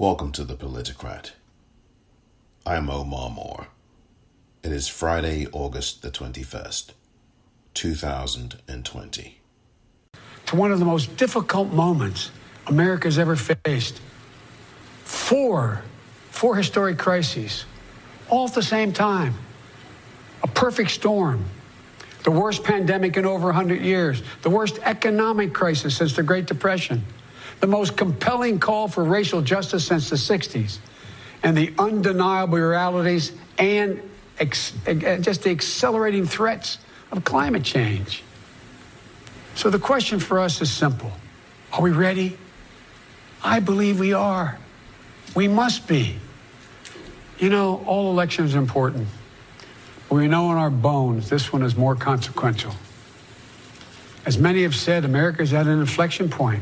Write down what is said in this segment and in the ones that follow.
Welcome to The Politicrat. I'm Omar Moore. It is Friday, August the 21st, 2020. To one of the most difficult moments America's ever faced. Four historic crises, all at the same time. A perfect storm. The worst pandemic in over 100 years. The worst economic crisis since the Great Depression. The most compelling call for racial justice since the 60s. And the undeniable realities and just the accelerating threats of climate change. So the question for us is simple. Are we ready? I believe we are. We must be. You know, all elections are important. But we know in our bones this one is more consequential. As many have said, America's at an inflection point.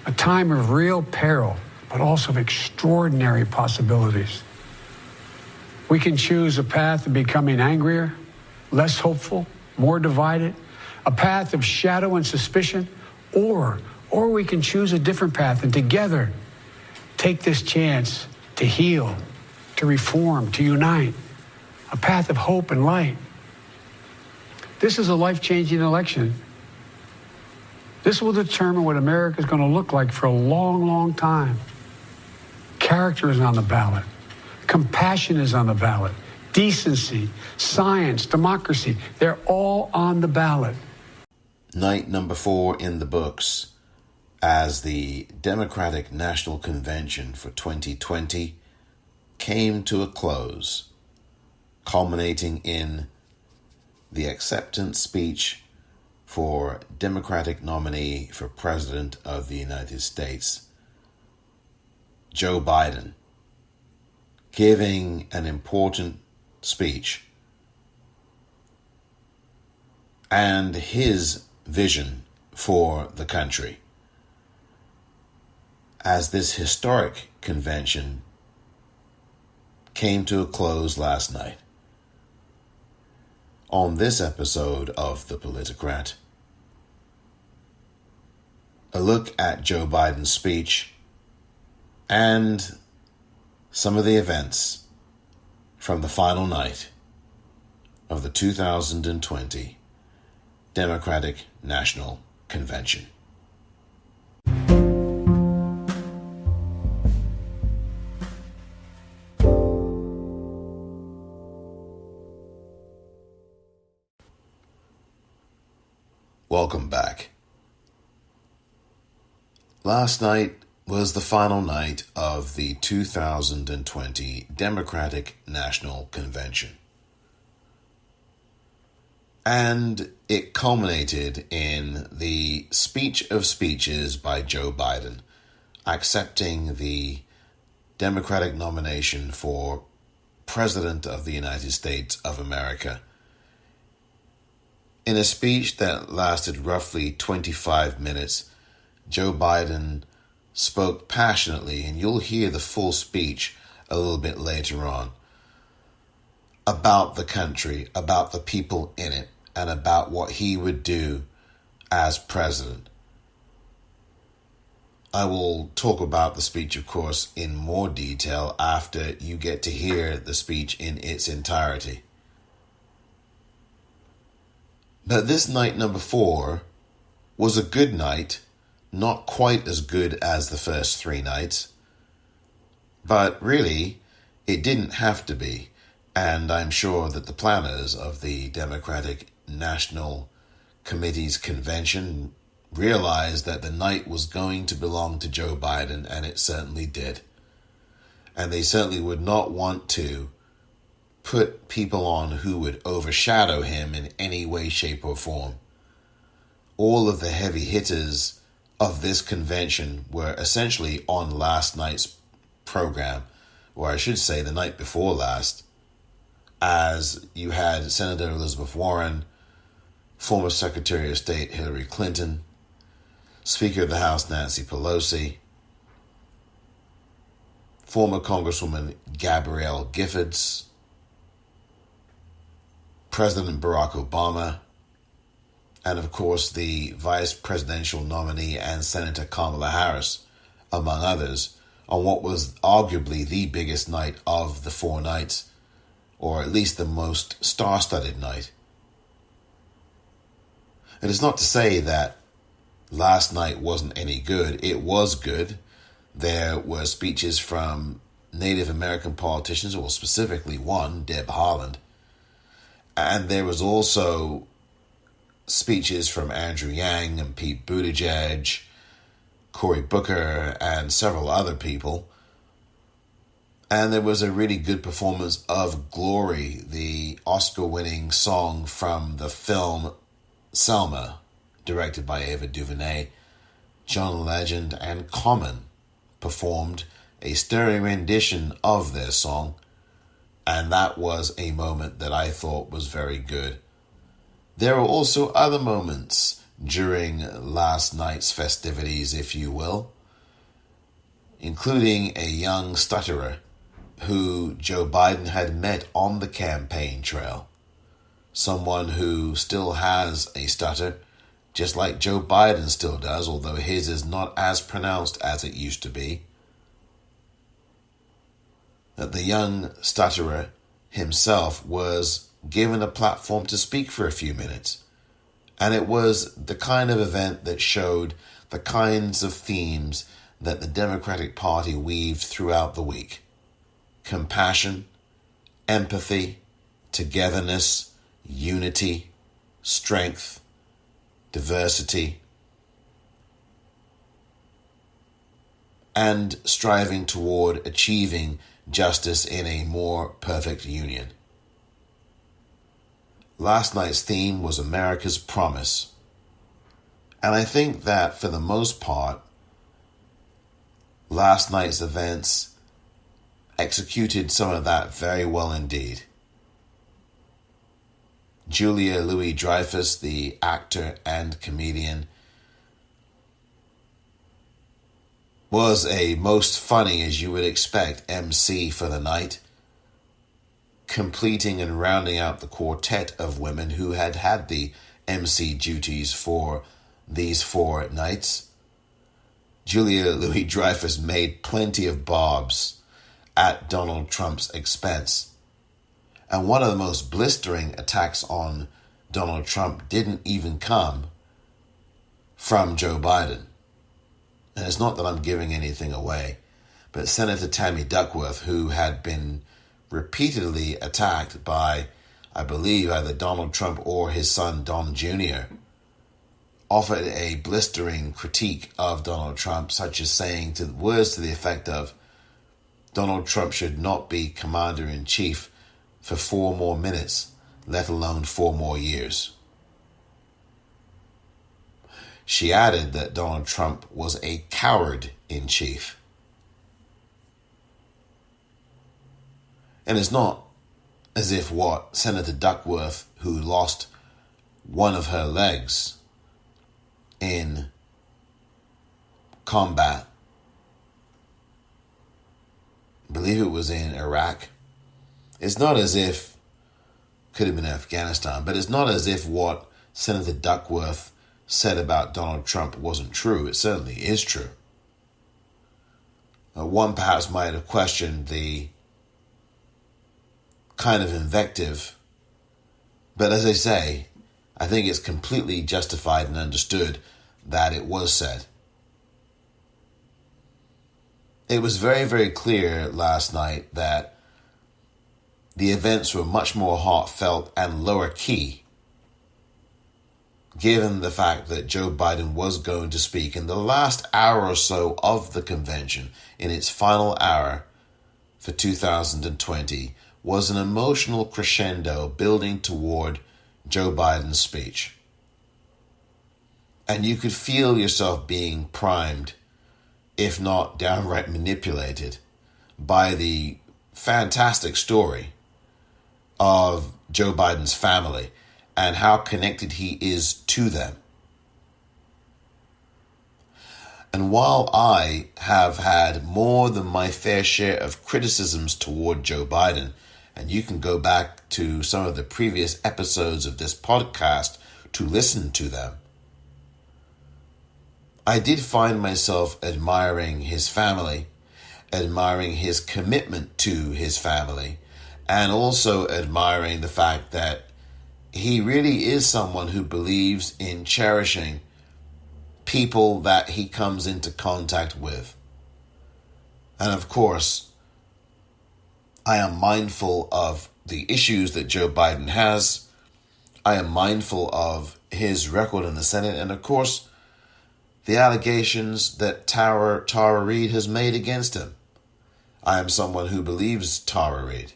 A time of real peril, but also of extraordinary possibilities. We can choose a path of becoming angrier, less hopeful, more divided, a path of shadow and suspicion, or we can choose a different path and together take this chance to heal, to reform, to unite, a path of hope and light. This is a life-changing election. This will determine what America is going to look like for a long, long time. Character is on the ballot. Compassion is on the ballot. Decency, science, democracy, they're all on the ballot. Night number 4 in the books as the Democratic National Convention for 2020 came to a close, culminating in the acceptance speech for Democratic nominee for President of the United States, Joe Biden, giving an important speech and his vision for the country as this historic convention came to a close last night. On this episode of The Politicrat, a look at Joe Biden's speech and some of the events from the final night of the 2020 Democratic National Convention. Welcome back. Last night was the final night of the 2020 Democratic National Convention. And it culminated in the speech of speeches by Joe Biden, accepting the Democratic nomination for President of the United States of America. In a speech that lasted roughly 25 minutes, Joe Biden spoke passionately, and you'll hear the full speech a little bit later on, about the country, about the people in it, and about what he would do as president. I will talk about the speech, of course, in more detail after you get to hear the speech in its entirety. But this night number 4 was a good night, not quite as good as the first 3 nights, but really it didn't have to be, and I'm sure that the planners of the Democratic National Committee's convention realized that the night was going to belong to Joe Biden, and it certainly did. And they certainly would not want to put people on who would overshadow him in any way, shape, or form. All of the heavy hitters of this convention were essentially on last night's program, or I should say the night before last, as you had Senator Elizabeth Warren, former Secretary of State Hillary Clinton, Speaker of the House Nancy Pelosi, former Congresswoman Gabrielle Giffords, President Barack Obama, and of course the vice presidential nominee and Senator Kamala Harris, among others, on what was arguably the biggest night of the 4 nights, or at least the most star-studded night. It is not to say that last night wasn't any good. It was good. There were speeches from Native American politicians, or specifically one, Deb Haaland. And there was also speeches from Andrew Yang and Pete Buttigieg, Cory Booker, and several other people. And there was a really good performance of Glory, the Oscar-winning song from the film Selma, directed by Ava DuVernay. John Legend and Common performed a stirring rendition of their song, and that was a moment that I thought was very good. There were also other moments during last night's festivities, if you will, including a young stutterer who Joe Biden had met on the campaign trail. Someone who still has a stutter, just like Joe Biden still does, although his is not as pronounced as it used to be. That the young stutterer himself was given a platform to speak for a few minutes. And it was the kind of event that showed the kinds of themes that the Democratic Party weaved throughout the week. Compassion, empathy, togetherness, unity, strength, diversity, and striving toward achieving justice in a more perfect union. Last night's theme was America's promise. And I think that for the most part, last night's events executed some of that very well indeed. Julia Louis-Dreyfus, the actor and comedian, was a most funny, as you would expect, MC for the night, completing and rounding out the quartet of women who had had the MC duties for these 4 nights. Julia Louis-Dreyfus made plenty of bobs at Donald Trump's expense. And one of the most blistering attacks on Donald Trump didn't even come from Joe Biden. And it's not that I'm giving anything away, but Senator Tammy Duckworth, who had been repeatedly attacked by, I believe, either Donald Trump or his son Don Jr., offered a blistering critique of Donald Trump, such as saying words to the effect of, Donald Trump should not be commander-in-chief for 4 more minutes, let alone 4 more years. She added that Donald Trump was a coward-in-chief. And it's not as if Senator Duckworth, who lost one of her legs in combat, I believe it was in Iraq, it's not as if, could have been Afghanistan, but it's not as if what Senator Duckworth said about Donald Trump wasn't true. It certainly is true. One perhaps might have questioned the kind of invective, but as I say, I think it's completely justified and understood that it was said. It was very, very clear last night that the events were much more heartfelt and lower key, given the fact that Joe Biden was going to speak in the last hour or so of the convention, in its final hour for 2020, was an emotional crescendo building toward Joe Biden's speech. And you could feel yourself being primed, if not downright manipulated, by the fantastic story of Joe Biden's family and how connected he is to them. And while I have had more than my fair share of criticisms toward Joe Biden, and you can go back to some of the previous episodes of this podcast to listen to them, I did find myself admiring his family admiring his commitment to his family, and also admiring the fact that he really is someone who believes in cherishing people that he comes into contact with. And of course, I am mindful of the issues that Joe Biden has. I am mindful of his record in the Senate, and of course, the allegations that Tara Reade has made against him. I am someone who believes Tara Reade.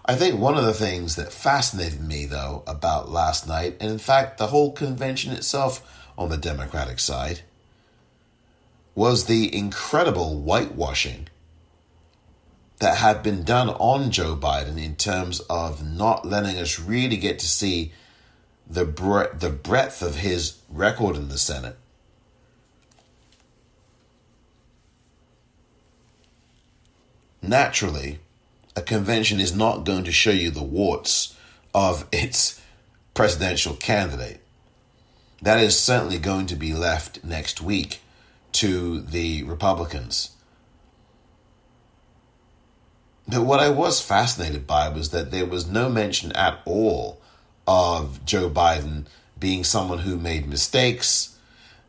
I think one of the things that fascinated me, though, about last night, and in fact the whole convention itself on the Democratic side, was the incredible whitewashing that had been done on Joe Biden in terms of not letting us really get to see the breadth of his record in the Senate. Naturally, a convention is not going to show you the warts of its presidential candidate. That is certainly going to be left next week to the Republicans. But what I was fascinated by was that there was no mention at all of Joe Biden being someone who made mistakes.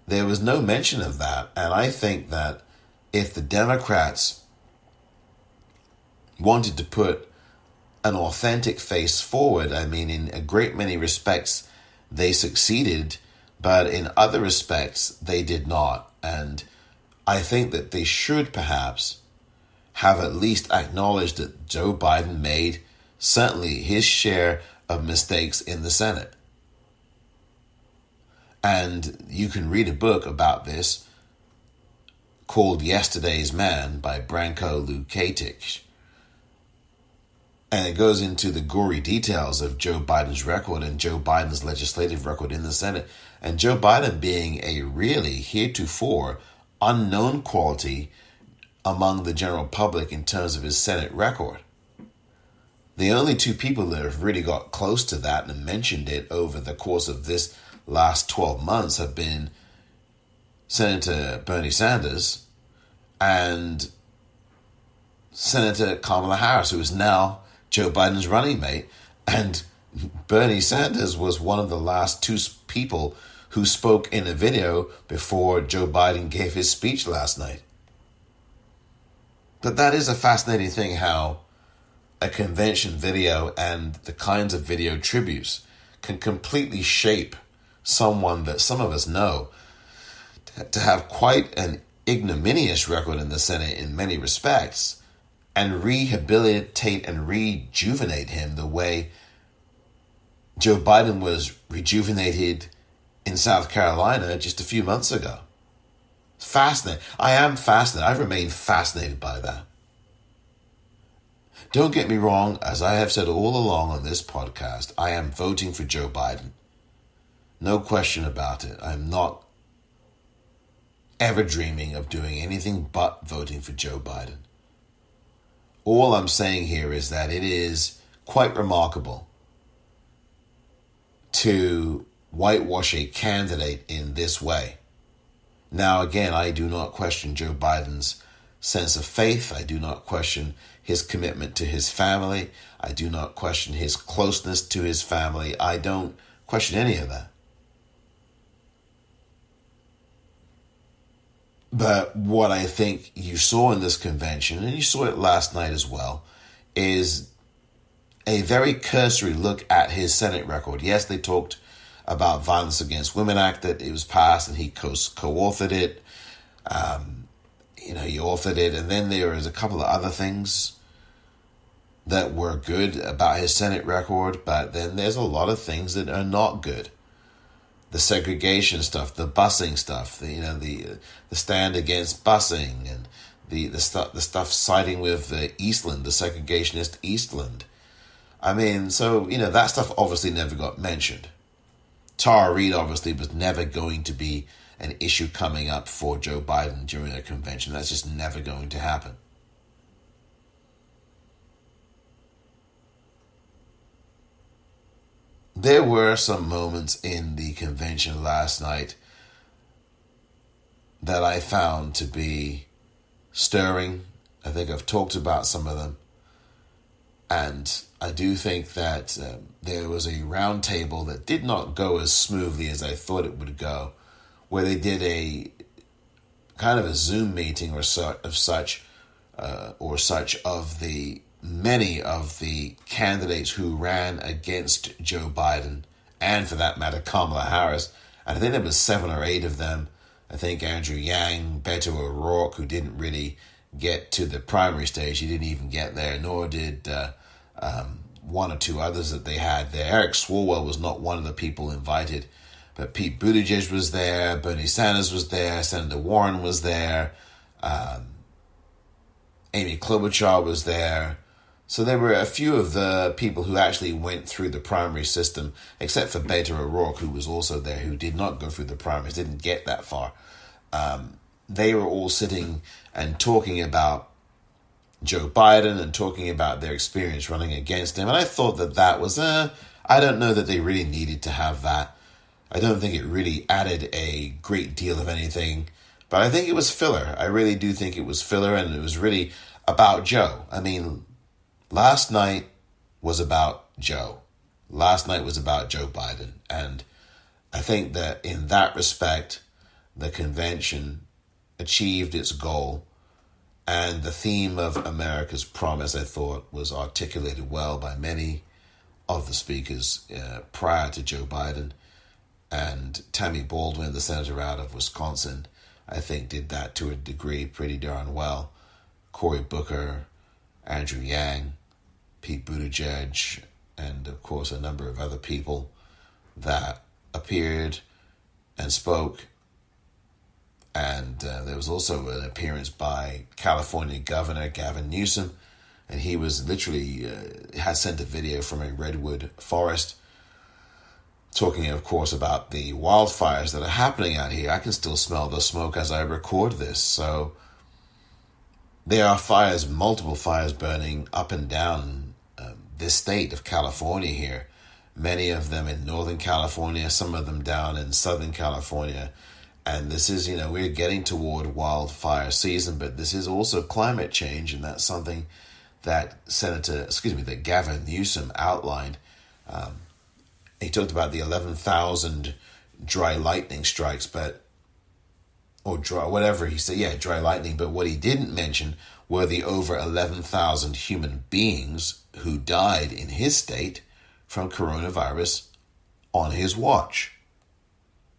There was no mention of that. And I think that if the Democrats wanted to put an authentic face forward, I mean, in a great many respects, they succeeded, but in other respects, they did not. And I think that they should perhaps have at least acknowledged that Joe Biden made certainly his share of mistakes in the Senate. And you can read a book about this called Yesterday's Man by Branko Lukatic. And it goes into the gory details of Joe Biden's record and Joe Biden's legislative record in the Senate. And Joe Biden being a really heretofore unknown quality among the general public in terms of his Senate record. The only two people that have really got close to that and mentioned it over the course of this last 12 months have been Senator Bernie Sanders and Senator Kamala Harris, who is now Joe Biden's running mate. And Bernie Sanders was one of the last two people who spoke in a video before Joe Biden gave his speech last night. But that is a fascinating thing, how a convention video and the kinds of video tributes can completely shape someone that some of us know to have quite an ignominious record in the Senate in many respects, and rehabilitate and rejuvenate him the way Joe Biden was rejuvenated in South Carolina just a few months ago. Fascinating. I am fascinated. I remain fascinated by that. Don't get me wrong, as I have said all along on this podcast, I am voting for Joe Biden. No question about it. I'm not ever dreaming of doing anything but voting for Joe Biden. All I'm saying here is that it is quite remarkable to whitewash a candidate in this way. Now, again, I do not question Joe Biden's sense of faith. I do not question his commitment to his family. I do not question his closeness to his family. I don't question any of that. But what I think you saw in this convention, and you saw it last night as well, is a very cursory look at his Senate record. Yes, they talked about Violence Against Women Act, that it was passed and he co-authored it. He authored it. And then there was a couple of other things that were good about his Senate record. But then there's a lot of things that are not good. The segregation stuff, the busing stuff, the stand against busing, and the stuff siding with Eastland, the segregationist Eastland. I mean, so, that stuff obviously never got mentioned. Tara Reade obviously was never going to be an issue coming up for Joe Biden during a convention. That's just never going to happen. There were some moments in the convention last night that I found to be stirring. I think I've talked about some of them. And I do think that there was a round table that did not go as smoothly as I thought it would go, where they did a kind of a Zoom meeting or such of the many of the candidates who ran against Joe Biden, and for that matter, Kamala Harris. And I think there was 7 or 8 of them. I think Andrew Yang, Beto O'Rourke, who didn't really get to the primary stage. He didn't even get there, nor did 1 or 2 others that they had there. Eric Swalwell was not one of the people invited, but Pete Buttigieg was there, Bernie Sanders was there, Senator Warren was there, Amy Klobuchar was there. So there were a few of the people who actually went through the primary system, except for Beto O'Rourke, who was also there, who did not go through the primaries, didn't get that far. They were all sitting and talking about Joe Biden and talking about their experience running against him. And I thought that was, I don't know that they really needed to have that. I don't think it really added a great deal of anything. But I think it was filler. I really do think it was filler, and it was really about Joe. I mean, last night was about Joe. Last night was about Joe Biden. And I think that in that respect, the convention achieved its goal. And the theme of America's promise, I thought, was articulated well by many of the speakers prior to Joe Biden. And Tammy Baldwin, the senator out of Wisconsin, I think did that to a degree pretty darn well. Cory Booker, Andrew Yang, Pete Buttigieg, and of course a number of other people that appeared and spoke. And there was also an appearance by California Governor Gavin Newsom, and he was literally had sent a video from a redwood forest, talking, of course, about the wildfires that are happening out here. I can still smell the smoke as I record this. So there are fires, multiple fires burning up and down this state of California here. Many of them in Northern California, some of them down in Southern California. And this is, we're getting toward wildfire season, but this is also climate change, and that's something that that Gavin Newsom outlined. He talked about the 11,000 dry lightning strikes, dry lightning. But what he didn't mention were the over 11,000 human beings who died in his state from coronavirus on his watch.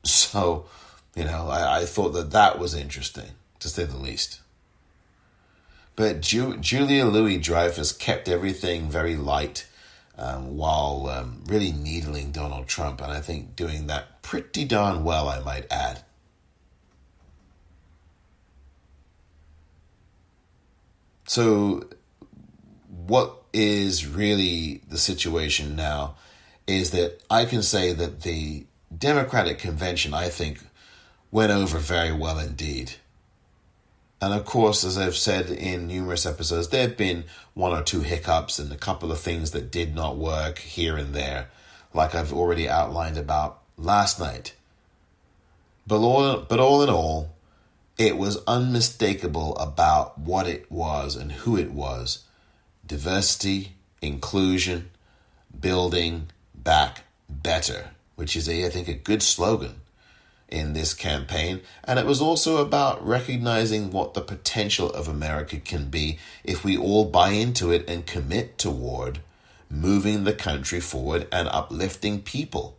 So, I thought that was interesting, to say the least. But Julia Louis-Dreyfus kept everything very light while really needling Donald Trump, and I think doing that pretty darn well, I might add. So what is really the situation now is that I can say that the Democratic convention, I think, went over very well indeed. And of course, as I've said in numerous episodes, there have been 1 or 2 hiccups and a couple of things that did not work here and there, like I've already outlined about last night. But all in all, it was unmistakable about what it was and who it was. Diversity, inclusion, building back better, which is, I think, a good slogan in this campaign. And it was also about recognizing what the potential of America can be if we all buy into it and commit toward moving the country forward and uplifting people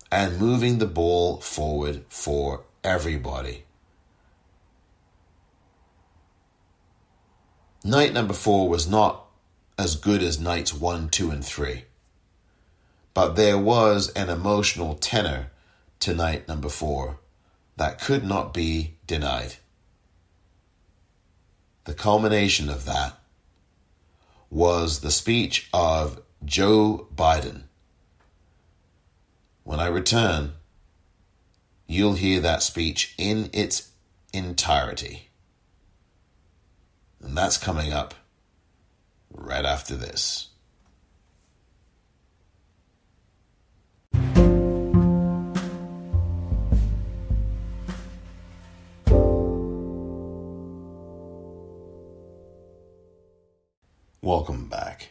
and moving the ball forward for everybody. Night number 4 was not as good as nights 1, 2, and 3. But there was an emotional tenor to night number 4 that could not be denied. The culmination of that was the speech of Joe Biden. When I return, you'll hear that speech in its entirety. And that's coming up right after this. welcome back.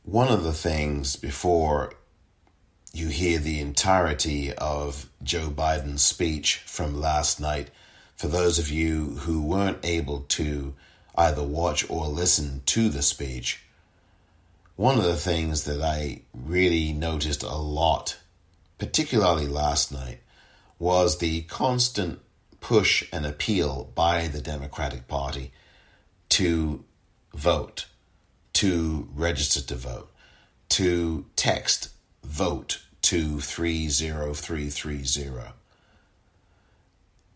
One of the things before you hear the entirety of Joe Biden's speech from last night, for those of you who weren't able to either watch or listen to the speech, one of the things that I really noticed a lot, particularly last night, was the constant push and appeal by the Democratic Party to vote, to register to vote, to text vote to 30330.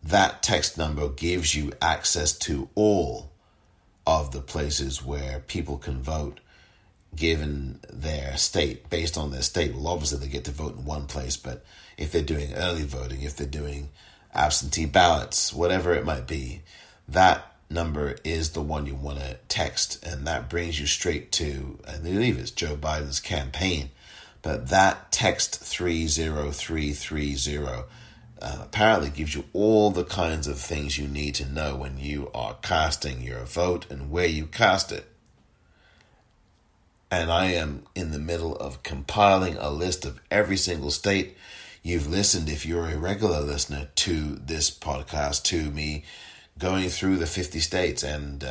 That text number gives you access to all of the places where people can vote given their state, based on their state. Well, obviously they get to vote in one place, but if they're doing early voting, if they're doing absentee ballots, whatever it might be, that number is the one you want to text, and that brings you straight to, I believe it's Joe Biden's campaign, but that text 30330 apparently gives you all the kinds of things you need to know when you are casting your vote and where you cast it. And I am in the middle of compiling a list of every single state. You've listened, if you're a regular listener to this podcast, to me going through the 50 states, and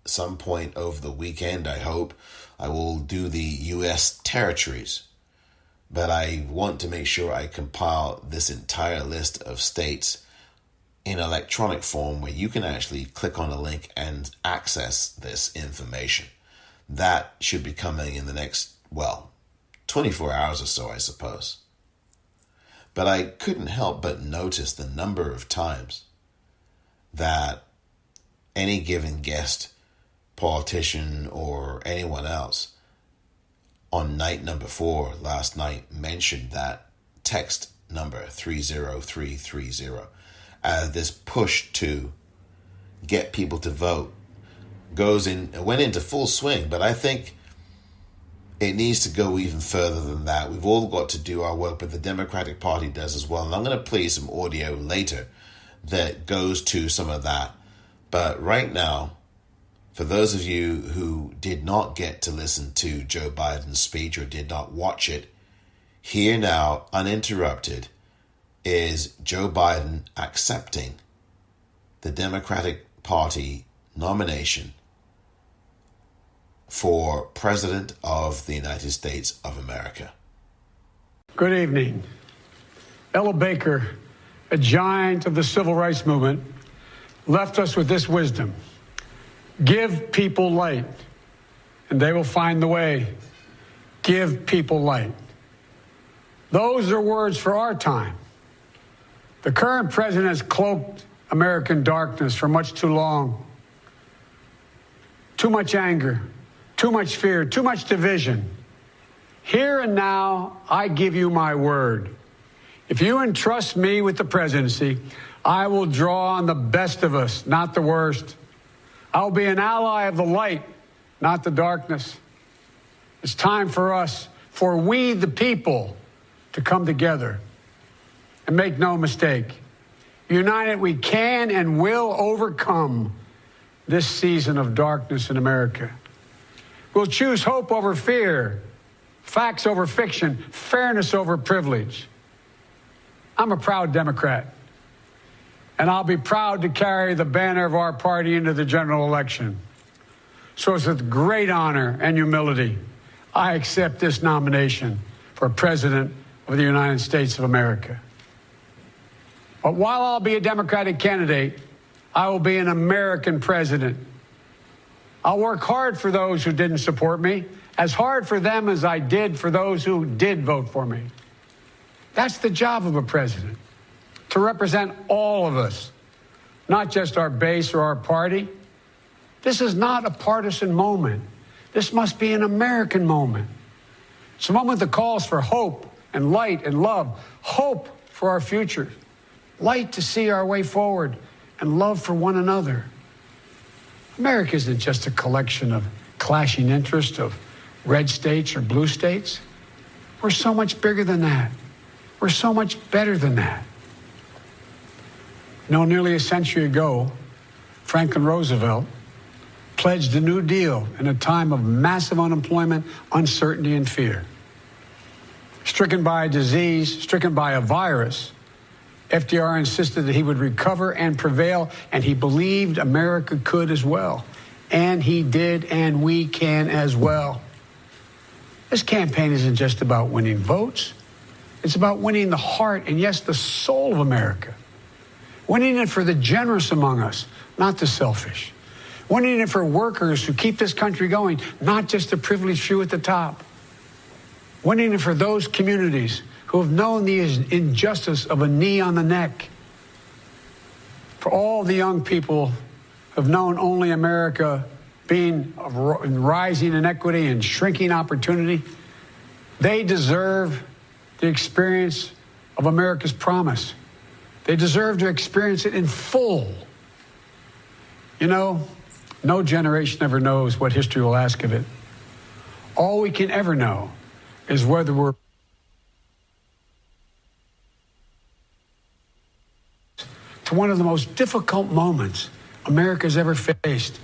some point over the weekend, I hope, I will do the U.S. territories. But I want to make sure I compile this entire list of states in electronic form where you can actually click on a link and access this information. That should be coming in the next, 24 hours or so, I suppose. But I couldn't help but notice the number of times that any given guest, politician, or anyone else on night number 4 last night mentioned that text number 30330 as this push to get people to vote went into full swing. But I think it needs to go even further than that. We've all got to do our work, but the Democratic Party does as well. And I'm going to play some audio later that goes to some of that. But right now, for those of you who did not get to listen to Joe Biden's speech or did not watch it, here now, uninterrupted, is Joe Biden accepting the Democratic Party nomination for President of the United States of America. Good evening. Ella Baker, a giant of the civil rights movement, left us with this wisdom: give people light, and they will find the way. Give people light. Those are words for our time. The current president has cloaked American darkness for much too long. Too much anger, too much fear, too much division. Here and now, I give you my word. If you entrust me with the presidency, I will draw on the best of us, not the worst. I'll be an ally of the light, not the darkness. It's time for us, for we the people, to come together. And make no mistake, united we can and will overcome this season of darkness in America. We'll choose hope over fear, facts over fiction, fairness over privilege. I'm a proud Democrat, and I'll be proud to carry the banner of our party into the general election. So it's with great honor and humility I accept this nomination for President of the United States of America. But while I'll be a Democratic candidate, I will be an American president. I'll work hard for those who didn't support me, as hard for them as I did for those who did vote for me. That's the job of a president, to represent all of us, not just our base or our party. This is not a partisan moment. This must be an American moment. It's a moment that calls for hope and light and love, hope for our future, light to see our way forward, and love for one another. America isn't just a collection of clashing interests of red states or blue states. We're so much bigger than that. We're so much better than that. You know, nearly a century ago, Franklin Roosevelt pledged a New Deal in a time of massive unemployment, uncertainty, and fear. Stricken by a disease, stricken by a virus, FDR insisted that he would recover and prevail, and he believed America could as well. And he did, and we can as well. This campaign isn't just about winning votes. It's about winning the heart and, yes, the soul of America. Winning it for the generous among us, not the selfish. Winning it for workers who keep this country going, not just the privileged few at the top. Winning it for those communities who have known the injustice of a knee on the neck. For all the young people who have known only America being rising inequity and shrinking opportunity, they deserve the experience of America's promise. They deserve to experience it in full. You know, no generation ever knows what history will ask of it. All we can ever know is whether we're to one of the most difficult moments America's ever faced.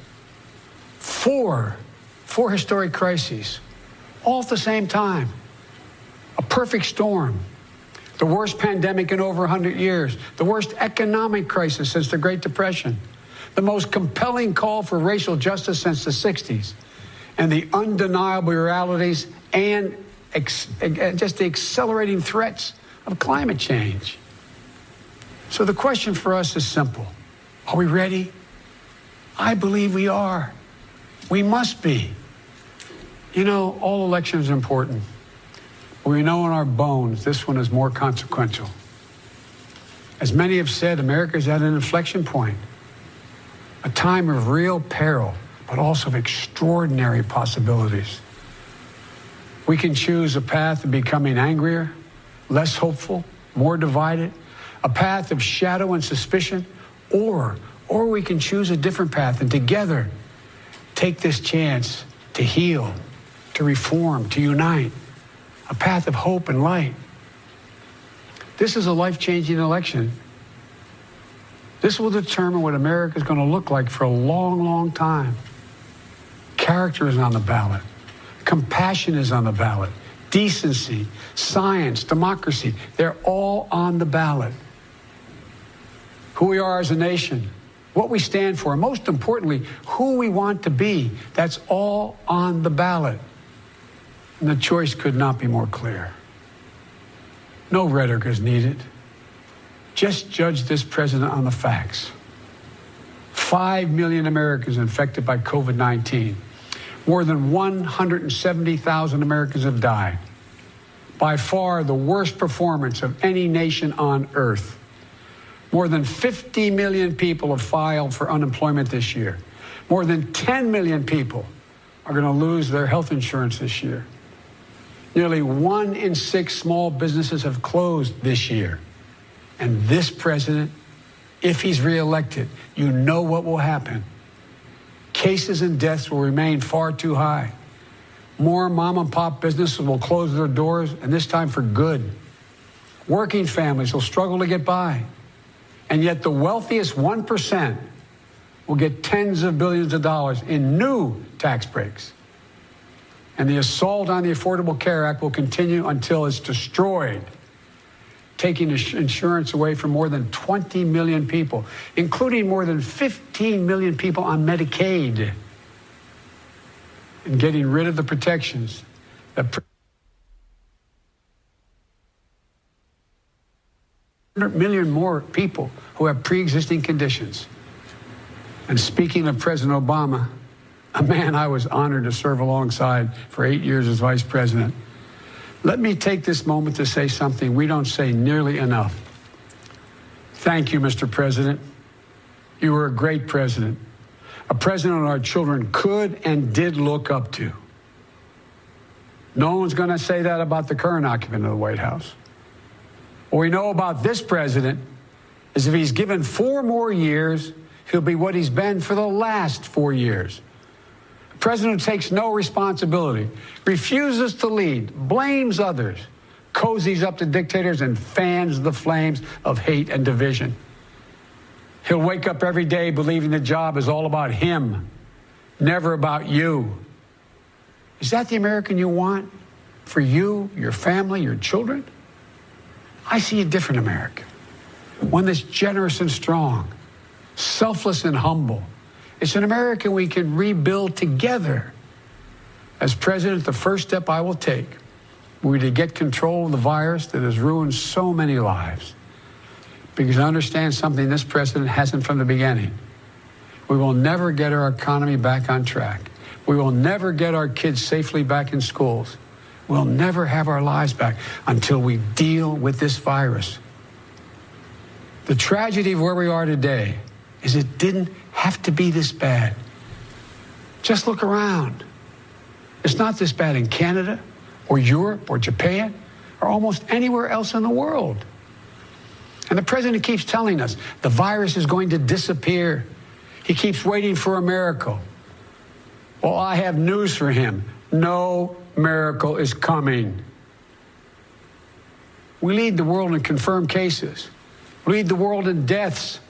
Four historic crises, all at the same time. A perfect storm. The worst pandemic in over 100 years. The worst economic crisis since the Great Depression. The most compelling call for racial justice since the 60s. And the undeniable realities and just the accelerating threats of climate change. So the question for us is simple. Are we ready? I believe we are. We must be. You know, all elections are important. But we know in our bones this one is more consequential. As many have said, America is at an inflection point. A time of real peril, but also of extraordinary possibilities. We can choose a path of becoming angrier, less hopeful, more divided, a path of shadow and suspicion, or we can choose a different path and together take this chance to heal, to reform, to unite, a path of hope and light. This is a life-changing election. This will determine what America is going to look like for a long, long time. Character is on the ballot. Compassion is on the ballot. Decency, science, democracy, they're all on the ballot. Who we are as a nation, what we stand for, and most importantly, who we want to be, that's all on the ballot. And the choice could not be more clear. No rhetoric is needed. Just judge this president on the facts. 5 million Americans infected by COVID-19. More than 170,000 Americans have died. By far the worst performance of any nation on earth. More than 50 million people have filed for unemployment this year. More than 10 million people are going to lose their health insurance this year. Nearly 1 in 6 small businesses have closed this year. And this president, if he's reelected, you know what will happen. Cases and deaths will remain far too high. More mom and pop businesses will close their doors, and this time for good. Working families will struggle to get by. And yet the wealthiest 1% will get tens of billions of dollars in new tax breaks. And the assault on the Affordable Care Act will continue until it's destroyed, taking insurance away from more than 20 million people, including more than 15 million people on Medicaid, and getting rid of the protections that 100 million more people who have pre-existing conditions. And speaking of President Obama, a man I was honored to serve alongside for 8 years as vice president, let me take this moment to say something we don't say nearly enough. Thank you, Mr. President. You were a great president, a president our children could and did look up to. No one's going to say that about the current occupant of the White House. What we know about this president is if he's given 4 more years, he'll be what he's been for the last 4 years. A president who takes no responsibility, refuses to lead, blames others, cozies up to dictators, and fans the flames of hate and division. He'll wake up every day believing the job is all about him, never about you. Is that the American you want for you, your family, your children? I see a different America, one that's generous and strong, selfless and humble. It's an America we can rebuild together. As president, the first step I will take will be to get control of the virus that has ruined so many lives. Because I understand something this president hasn't from the beginning. We will never get our economy back on track. We will never get our kids safely back in schools. We'll never have our lives back until we deal with this virus. The tragedy of where we are today is it didn't have to be this bad. Just look around. It's not this bad in Canada or Europe or Japan or almost anywhere else in the world. And the president keeps telling us the virus is going to disappear. He keeps waiting for a miracle. Well, I have news for him. No miracle is coming. We lead the world in confirmed cases. We lead the world in deaths.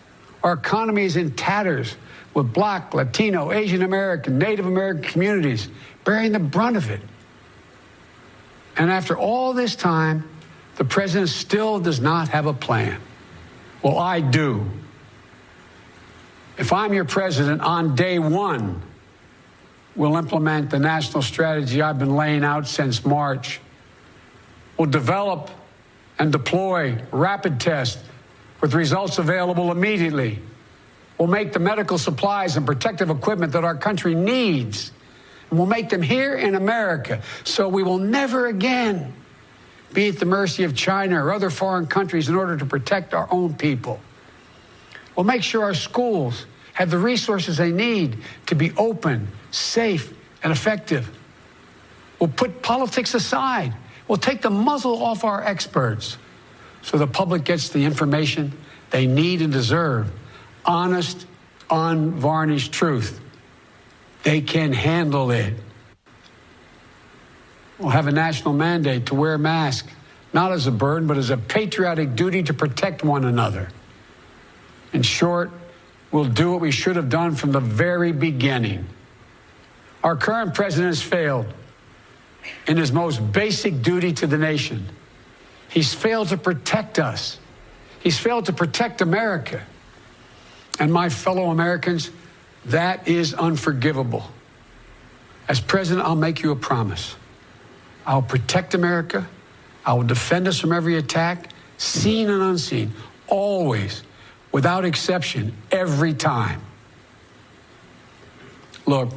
Our economy is in tatters with Black, Latino, Asian American, Native American communities bearing the brunt of it. And after all this time, the president still does not have a plan. Well, I do. If I'm your president, on day one, we'll implement the national strategy I've been laying out since March. We'll develop and deploy rapid tests with results available immediately. We'll make the medical supplies and protective equipment that our country needs. And we'll make them here in America, so we will never again be at the mercy of China or other foreign countries in order to protect our own people. We'll make sure our schools have the resources they need to be open, safe, and effective. We'll put politics aside. We'll take the muzzle off our experts so the public gets the information they need and deserve. Honest, unvarnished truth. They can handle it. We'll have a national mandate to wear masks, not as a burden, but as a patriotic duty to protect one another. In short, we'll do what we should have done from the very beginning. Our current president has failed in his most basic duty to the nation. He's failed to protect us. He's failed to protect America. And my fellow Americans, that is unforgivable. As president, I'll make you a promise. I'll protect America. I will defend us from every attack, seen and unseen, always, without exception, every time. Look,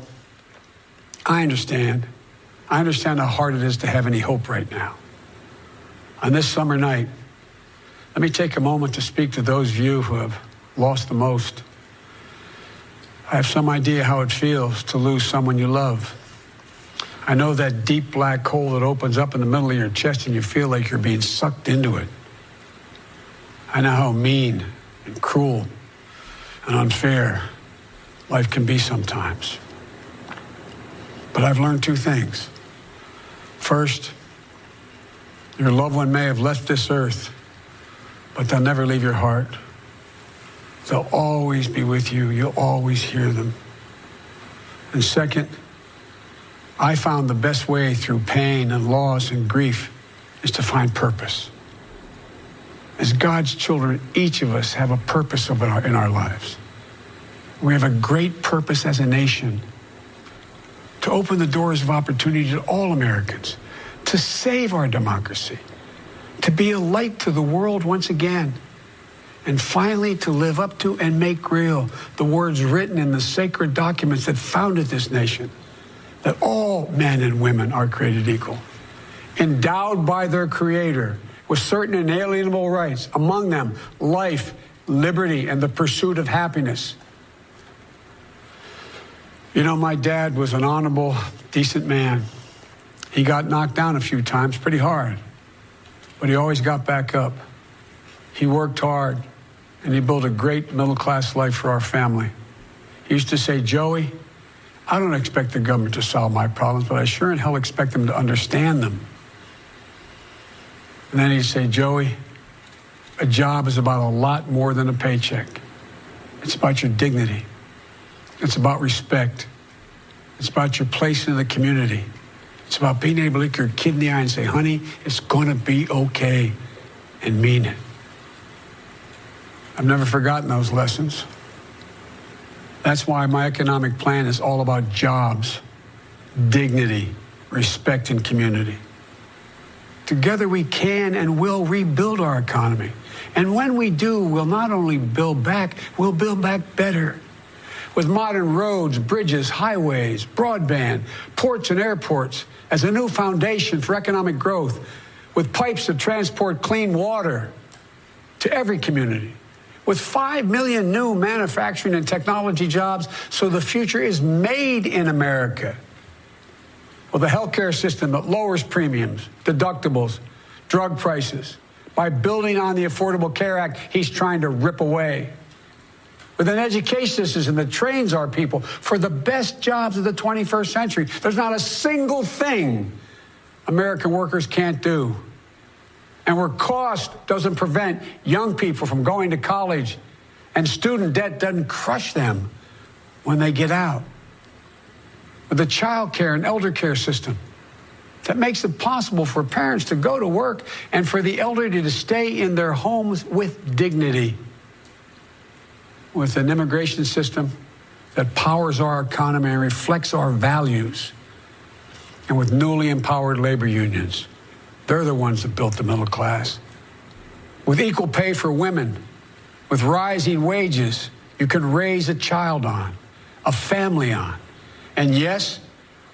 I understand how hard it is to have any hope right now. On this summer night, let me take a moment to speak to those of you who have lost the most. I have some idea how it feels to lose someone you love. I know that deep black hole that opens up in the middle of your chest and you feel like you're being sucked into it. I know how mean and cruel and unfair life can be sometimes. But I've learned two things. First, your loved one may have left this earth, but they'll never leave your heart. They'll always be with you. You'll always hear them. And second, I found the best way through pain and loss and grief is to find purpose. As God's children, each of us have a purpose in our lives. We have a great purpose as a nation to open the doors of opportunity to all Americans, to save our democracy, to be a light to the world once again, and finally to live up to and make real the words written in the sacred documents that founded this nation, that all men and women are created equal, endowed by their Creator with certain inalienable rights, among them life, liberty, and the pursuit of happiness. You know, my dad was an honorable, decent man. He got knocked down a few times pretty hard, but he always got back up. He worked hard, and he built a great middle-class life for our family. He used to say, Joey, I don't expect the government to solve my problems, but I sure in hell expect them to understand them. And then he'd say, Joey, a job is about a lot more than a paycheck. It's about your dignity. It's about respect. It's about your place in the community. It's about being able to look your kid in the eye and say, honey, it's going to be okay, and mean it. I've never forgotten those lessons. That's why my economic plan is all about jobs, dignity, respect, and community. Together we can and will rebuild our economy. And when we do, we'll not only build back, we'll build back better. With modern roads, bridges, highways, broadband, ports and airports as a new foundation for economic growth, with pipes to transport clean water to every community, with 5 million new manufacturing and technology jobs, so the future is made in America. With a healthcare system that lowers premiums, deductibles, drug prices, by building on the Affordable Care Act he's trying to rip away. With an education system that trains our people for the best jobs of the 21st century. There's not a single thing American workers can't do. And where cost doesn't prevent young people from going to college, and student debt doesn't crush them when they get out. With a child care and elder care system that makes it possible for parents to go to work and for the elderly to stay in their homes with dignity. With an immigration system that powers our economy and reflects our values. And with newly empowered labor unions. They're the ones that built the middle class. With equal pay for women, with rising wages you can raise a child on, a family on. And yes,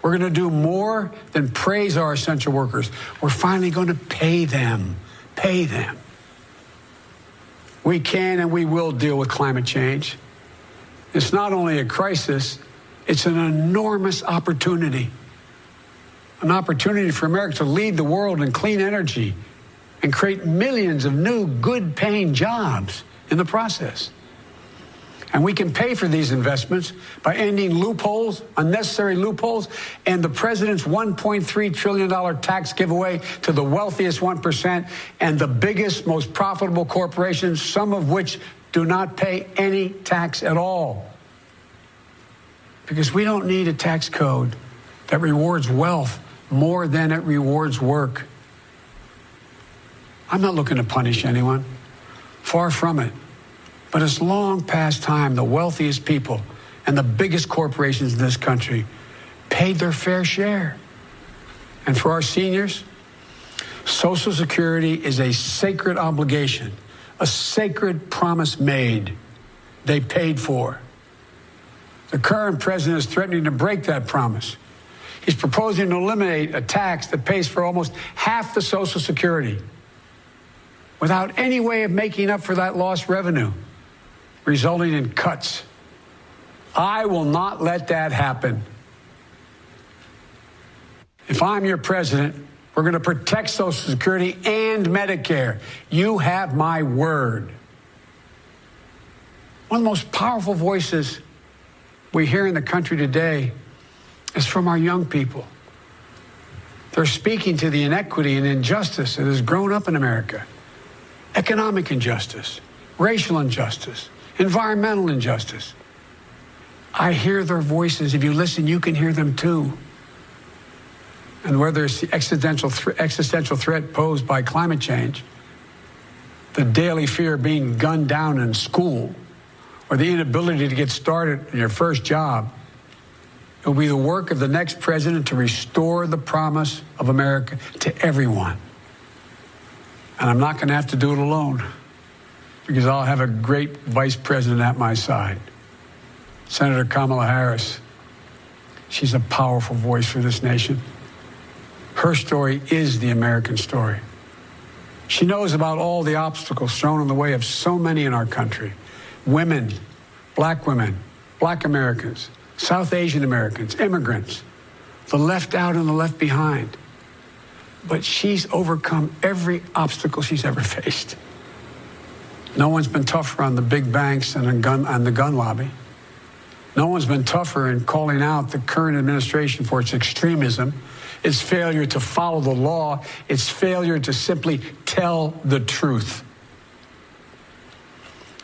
we're going to do more than praise our essential workers. We're finally going to pay them. Pay them. We can and we will deal with climate change. It's not only a crisis, it's an enormous opportunity. An opportunity for America to lead the world in clean energy and create millions of new, good-paying jobs in the process. And we can pay for these investments by ending loopholes, unnecessary loopholes, and the president's $1.3 trillion tax giveaway to the wealthiest 1% and the biggest, most profitable corporations, some of which do not pay any tax at all. Because we don't need a tax code that rewards wealth more than it rewards work. I'm not looking to punish anyone. Far from it. But it's long past time the wealthiest people and the biggest corporations in this country paid their fair share. And for our seniors, Social Security is a sacred obligation, a sacred promise made. They paid for. The current president is threatening to break that promise. He's proposing to eliminate a tax that pays for almost half the Social Security without any way of making up for that lost revenue, resulting in cuts. I will not let that happen. If I'm your president, we're going to protect Social Security and Medicare. You have my word. One of the most powerful voices we hear in the country today is from our young people. They're speaking to the inequity and injustice that has grown up in America. Economic injustice, racial injustice, environmental injustice. I hear their voices. If you listen, you can hear them too. And whether it's the existential threat posed by climate change, the daily fear of being gunned down in school, or the inability to get started in your first job, it will be the work of the next president to restore the promise of America to everyone. And I'm not going to have to do it alone, because I'll have a great vice president at my side. Senator Kamala Harris. She's a powerful voice for this nation. Her story is the American story. She knows about all the obstacles thrown in the way of so many in our country. Women, black Americans, South Asian Americans, immigrants, the left out and the left behind. But she's overcome every obstacle she's ever faced. No one's been tougher on the big banks and on the gun lobby. No one's been tougher in calling out the current administration for its extremism, its failure to follow the law, its failure to simply tell the truth.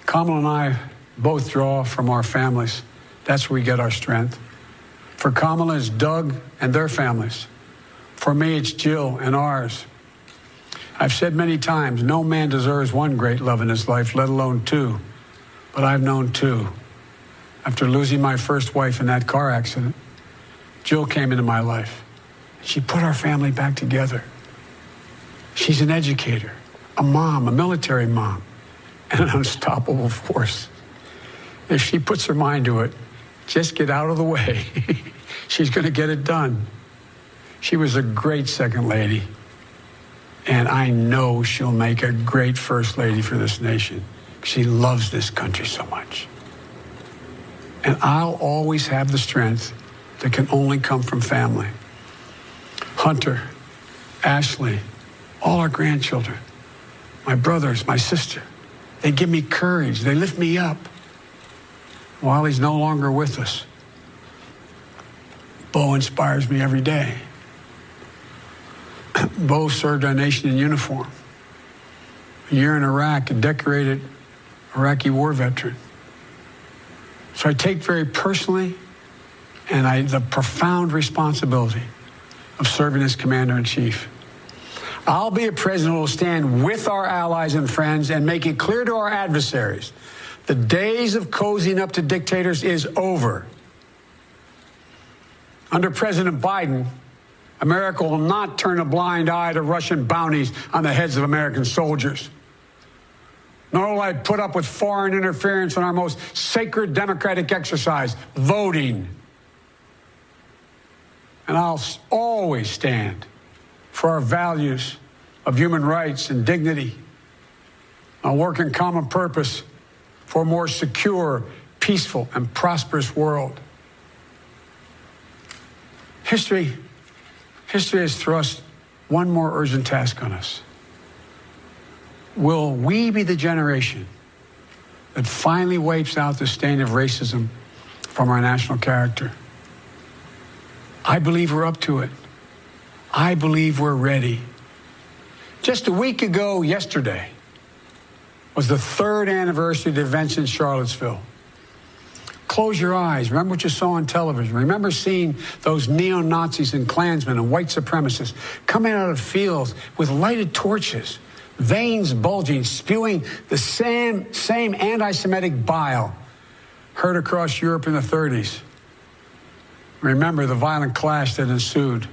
Kamala and I both draw from our families. That's where we get our strength. For Kamala, it's Doug and their families. For me, it's Jill and ours. I've said many times, no man deserves one great love in his life, let alone two. But I've known two. After losing my first wife in that car accident, Jill came into my life. She put our family back together. She's an educator, a mom, a military mom, and an unstoppable force. If she puts her mind to it, just get out of the way. She's going to get it done. She was a great second lady, and I know she'll make a great first lady for this nation. She loves this country so much. And I'll always have the strength that can only come from family. Hunter, Ashley, all our grandchildren, my brothers, my sister, they give me courage. They lift me up. While he's no longer with us, Bo inspires me every day. Bo served our nation in uniform. A year in Iraq, a decorated Iraqi war veteran. So I take very personally and the profound responsibility of serving as commander-in-chief. I'll be a president who will stand with our allies and friends and make it clear to our adversaries the days of cozying up to dictators is over. Under President Biden, America will not turn a blind eye to Russian bounties on the heads of American soldiers. Nor will I put up with foreign interference in our most sacred democratic exercise, voting. And I'll always stand for our values of human rights and dignity. I'll work in common purpose for a more secure, peaceful, and prosperous world. History has thrust one more urgent task on us. Will we be the generation that finally wipes out the stain of racism from our national character? I believe we're up to it. I believe we're ready. Just a week ago yesterday was the third anniversary of the events in Charlottesville. Close your eyes. Remember what you saw on television. Remember seeing those neo-Nazis and Klansmen and white supremacists coming out of fields with lighted torches, veins bulging, spewing the same anti-Semitic bile heard across Europe in the 30s. Remember the violent clash that ensued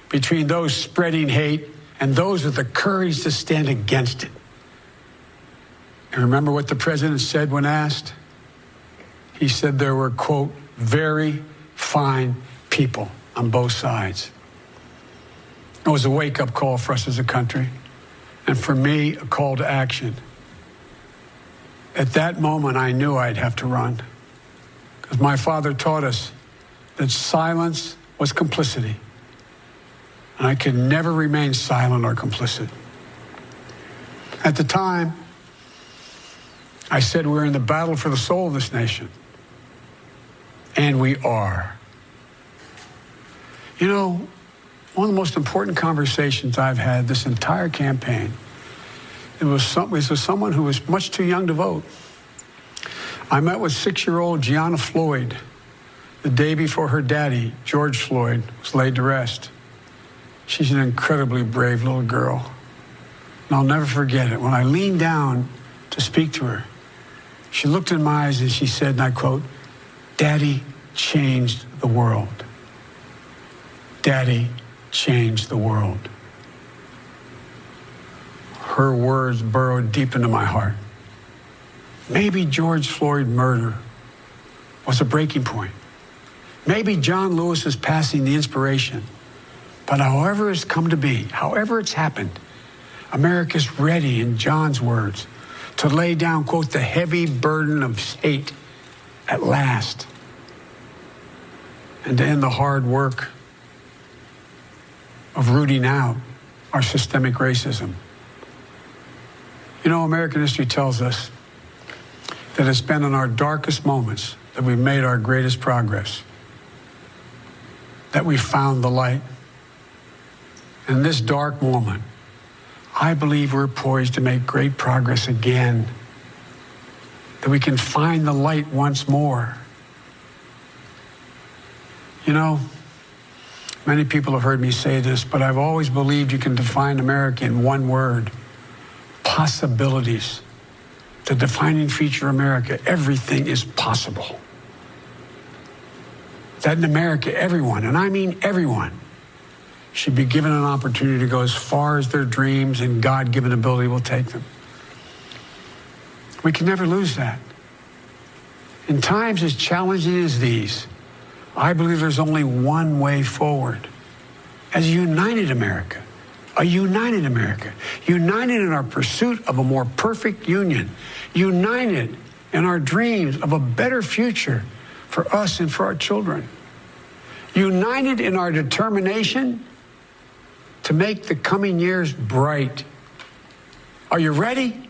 between those spreading hate and those with the courage to stand against it. And remember what the president said when asked? He said there were, quote, very fine people on both sides. It was a wake-up call for us as a country, and for me, a call to action. At that moment, I knew I'd have to run, because my father taught us that silence was complicity, and I could never remain silent or complicit. At the time, I said we were in the battle for the soul of this nation. And we are. You know, one of the most important conversations I've had this entire campaign, it was with someone who was much too young to vote. I met with 6-year-old Gianna Floyd the day before her daddy, George Floyd, was laid to rest. She's an incredibly brave little girl. And I'll never forget it. When I leaned down to speak to her, she looked in my eyes and she said, and I quote, "Daddy changed the world. Daddy changed the world." Her words burrowed deep into my heart. Maybe George Floyd's murder was a breaking point. Maybe John Lewis's passing the inspiration. But however it's come to be, however it's happened, America's ready, in John's words, to lay down, quote, the heavy burden of hate at last, and to end the hard work of rooting out our systemic racism. You know, American history tells us that it's been in our darkest moments that we've made our greatest progress, that we found the light. In this dark moment, I believe we're poised to make great progress again, that we can find the light once more. You know, many people have heard me say this, but I've always believed you can define America in one word: possibilities. The defining feature of America: everything is possible. That in America, everyone, and I mean everyone, should be given an opportunity to go as far as their dreams and God-given ability will take them. We can never lose that. In times as challenging as these, I believe there's only one way forward. As a united America, united in our pursuit of a more perfect union, united in our dreams of a better future for us and for our children, united in our determination to make the coming years bright. Are you ready?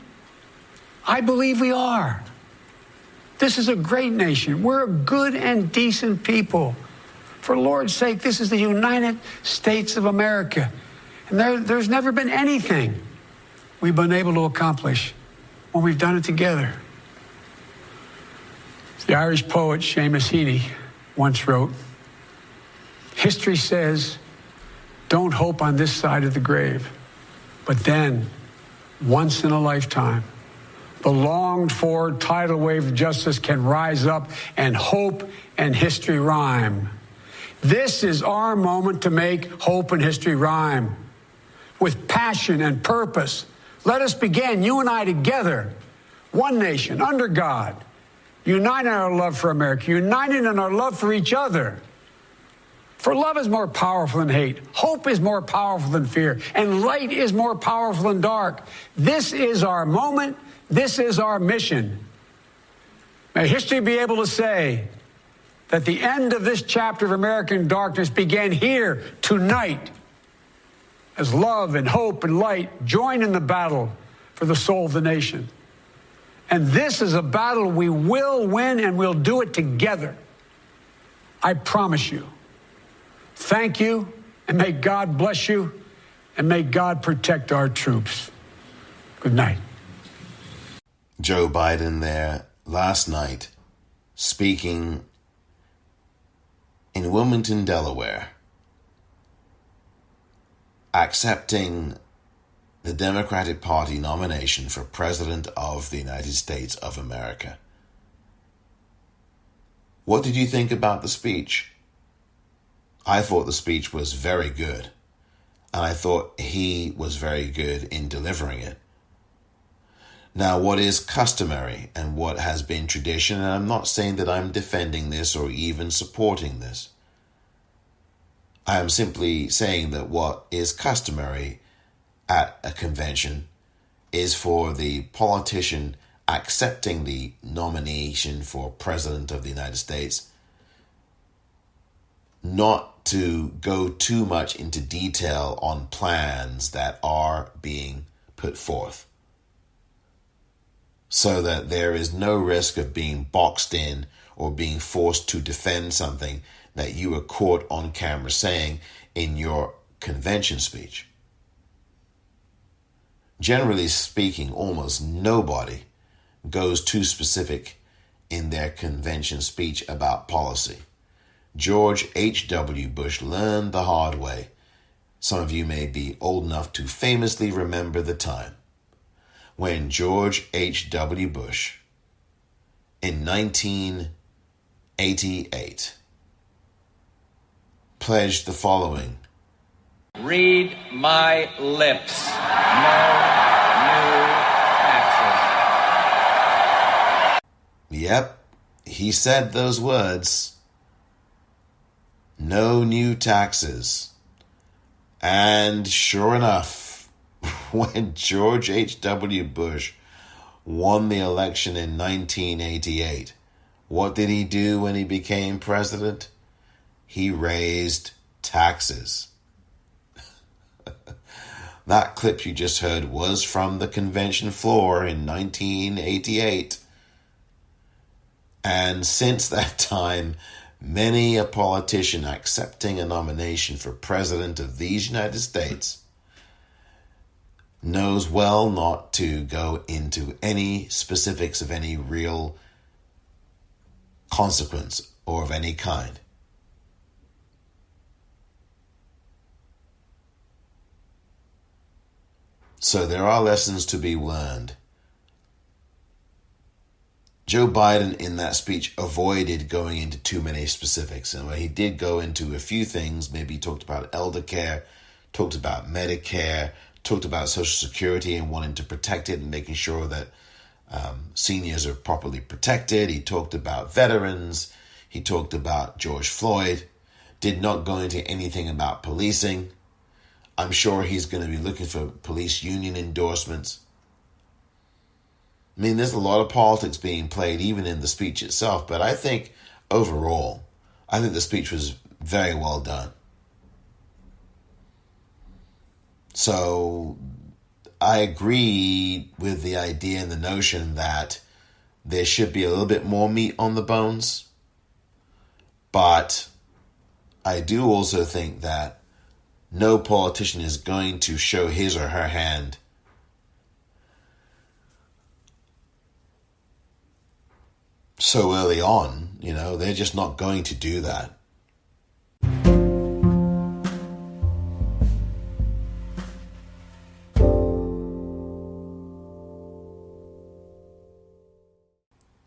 I believe we are. This is a great nation. We're a good and decent people. For Lord's sake, this is the United States of America. And there's never been anything we've been able to accomplish when we've done it together. The Irish poet Seamus Heaney once wrote, "History says, don't hope on this side of the grave, but then, once in a lifetime, the longed-for tidal wave of justice can rise up and hope and history rhyme. This is our moment to make hope and history rhyme. With passion and purpose, let us begin, you and I together, one nation, under God, united in our love for America, united in our love for each other. For love is more powerful than hate. Hope is more powerful than fear. And light is more powerful than dark. This is our moment. This is our mission. May history be able to say that the end of this chapter of American darkness began here tonight, as love and hope and light join in the battle for the soul of the nation. And this is a battle we will win, and we'll do it together. I promise you. Thank you, and may God bless you, and may God protect our troops. Good night. Joe Biden there last night speaking in Wilmington, Delaware, accepting the Democratic Party nomination for President of the United States of America. What did you think about the speech? I thought the speech was very good, and I thought he was very good in delivering it. Now, what is customary and what has been tradition, and I'm not saying that I'm defending this or even supporting this. I am simply saying that what is customary at a convention is for the politician accepting the nomination for President of the United States not to go too much into detail on plans that are being put forth, so that there is no risk of being boxed in or being forced to defend something that you were caught on camera saying in your convention speech. Generally speaking, almost nobody goes too specific in their convention speech about policy. George H.W. Bush learned the hard way. Some of you may be old enough to famously remember the time when George H.W. Bush, in 1988, pledged the following: read my lips. No new taxes. Yep, he said those words. No new taxes. And sure enough, when George H.W. Bush won the election in 1988, what did he do when he became president? He raised taxes. That clip you just heard was from the convention floor in 1988. And since that time, many a politician accepting a nomination for President of these United States knows well not to go into any specifics of any real consequence or of any kind. So there are lessons to be learned. Joe Biden in that speech avoided going into too many specifics. And where he did go into a few things, maybe he talked about elder care, talked about Medicare, talked about Social Security and wanting to protect it and making sure that seniors are properly protected. He talked about veterans. He talked about George Floyd. Did not go into anything about policing. I'm sure he's going to be looking for police union endorsements. I mean, there's a lot of politics being played even in the speech itself, but I think overall, I think the speech was very well done. So I agree with the idea and the notion that there should be a little bit more meat on the bones, but I do also think that no politician is going to show his or her hand so early on. They're just not going to do that.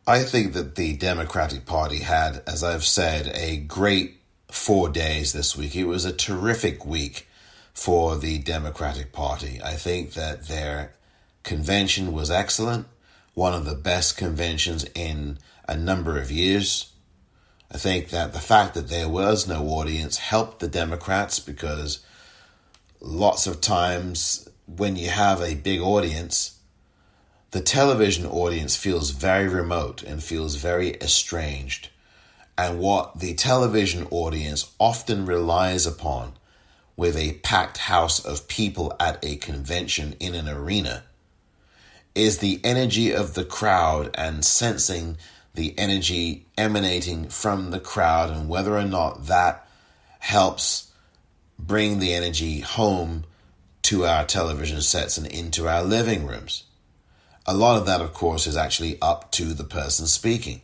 I think that the Democratic Party had, as I've said, a great 4 days this week. It was a terrific week for the Democratic Party. I think that their convention was excellent, one of the best conventions in a number of years. I think that the fact that there was no audience helped the Democrats, because lots of times when you have a big audience, the television audience feels very remote and feels very estranged. And what the television audience often relies upon with a packed house of people at a convention in an arena is the energy of the crowd and sensing the energy emanating from the crowd, and whether or not that helps bring the energy home to our television sets and into our living rooms. A lot of that, of course, is actually up to the person speaking.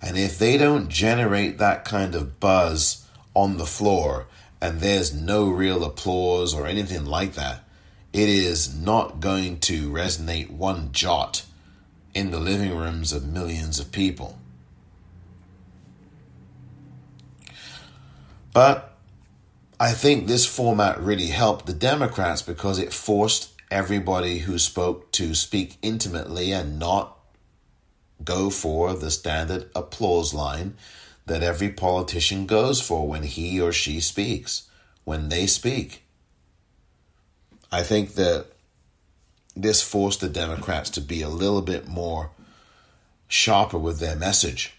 And if they don't generate that kind of buzz on the floor and there's no real applause or anything like that, it is not going to resonate one jot in the living rooms of millions of people. But I think this format really helped the Democrats because it forced everybody who spoke to speak intimately and not go for the standard applause line that every politician goes for when he or she speaks, when they speak. I think that this forced the Democrats to be a little bit more sharper with their message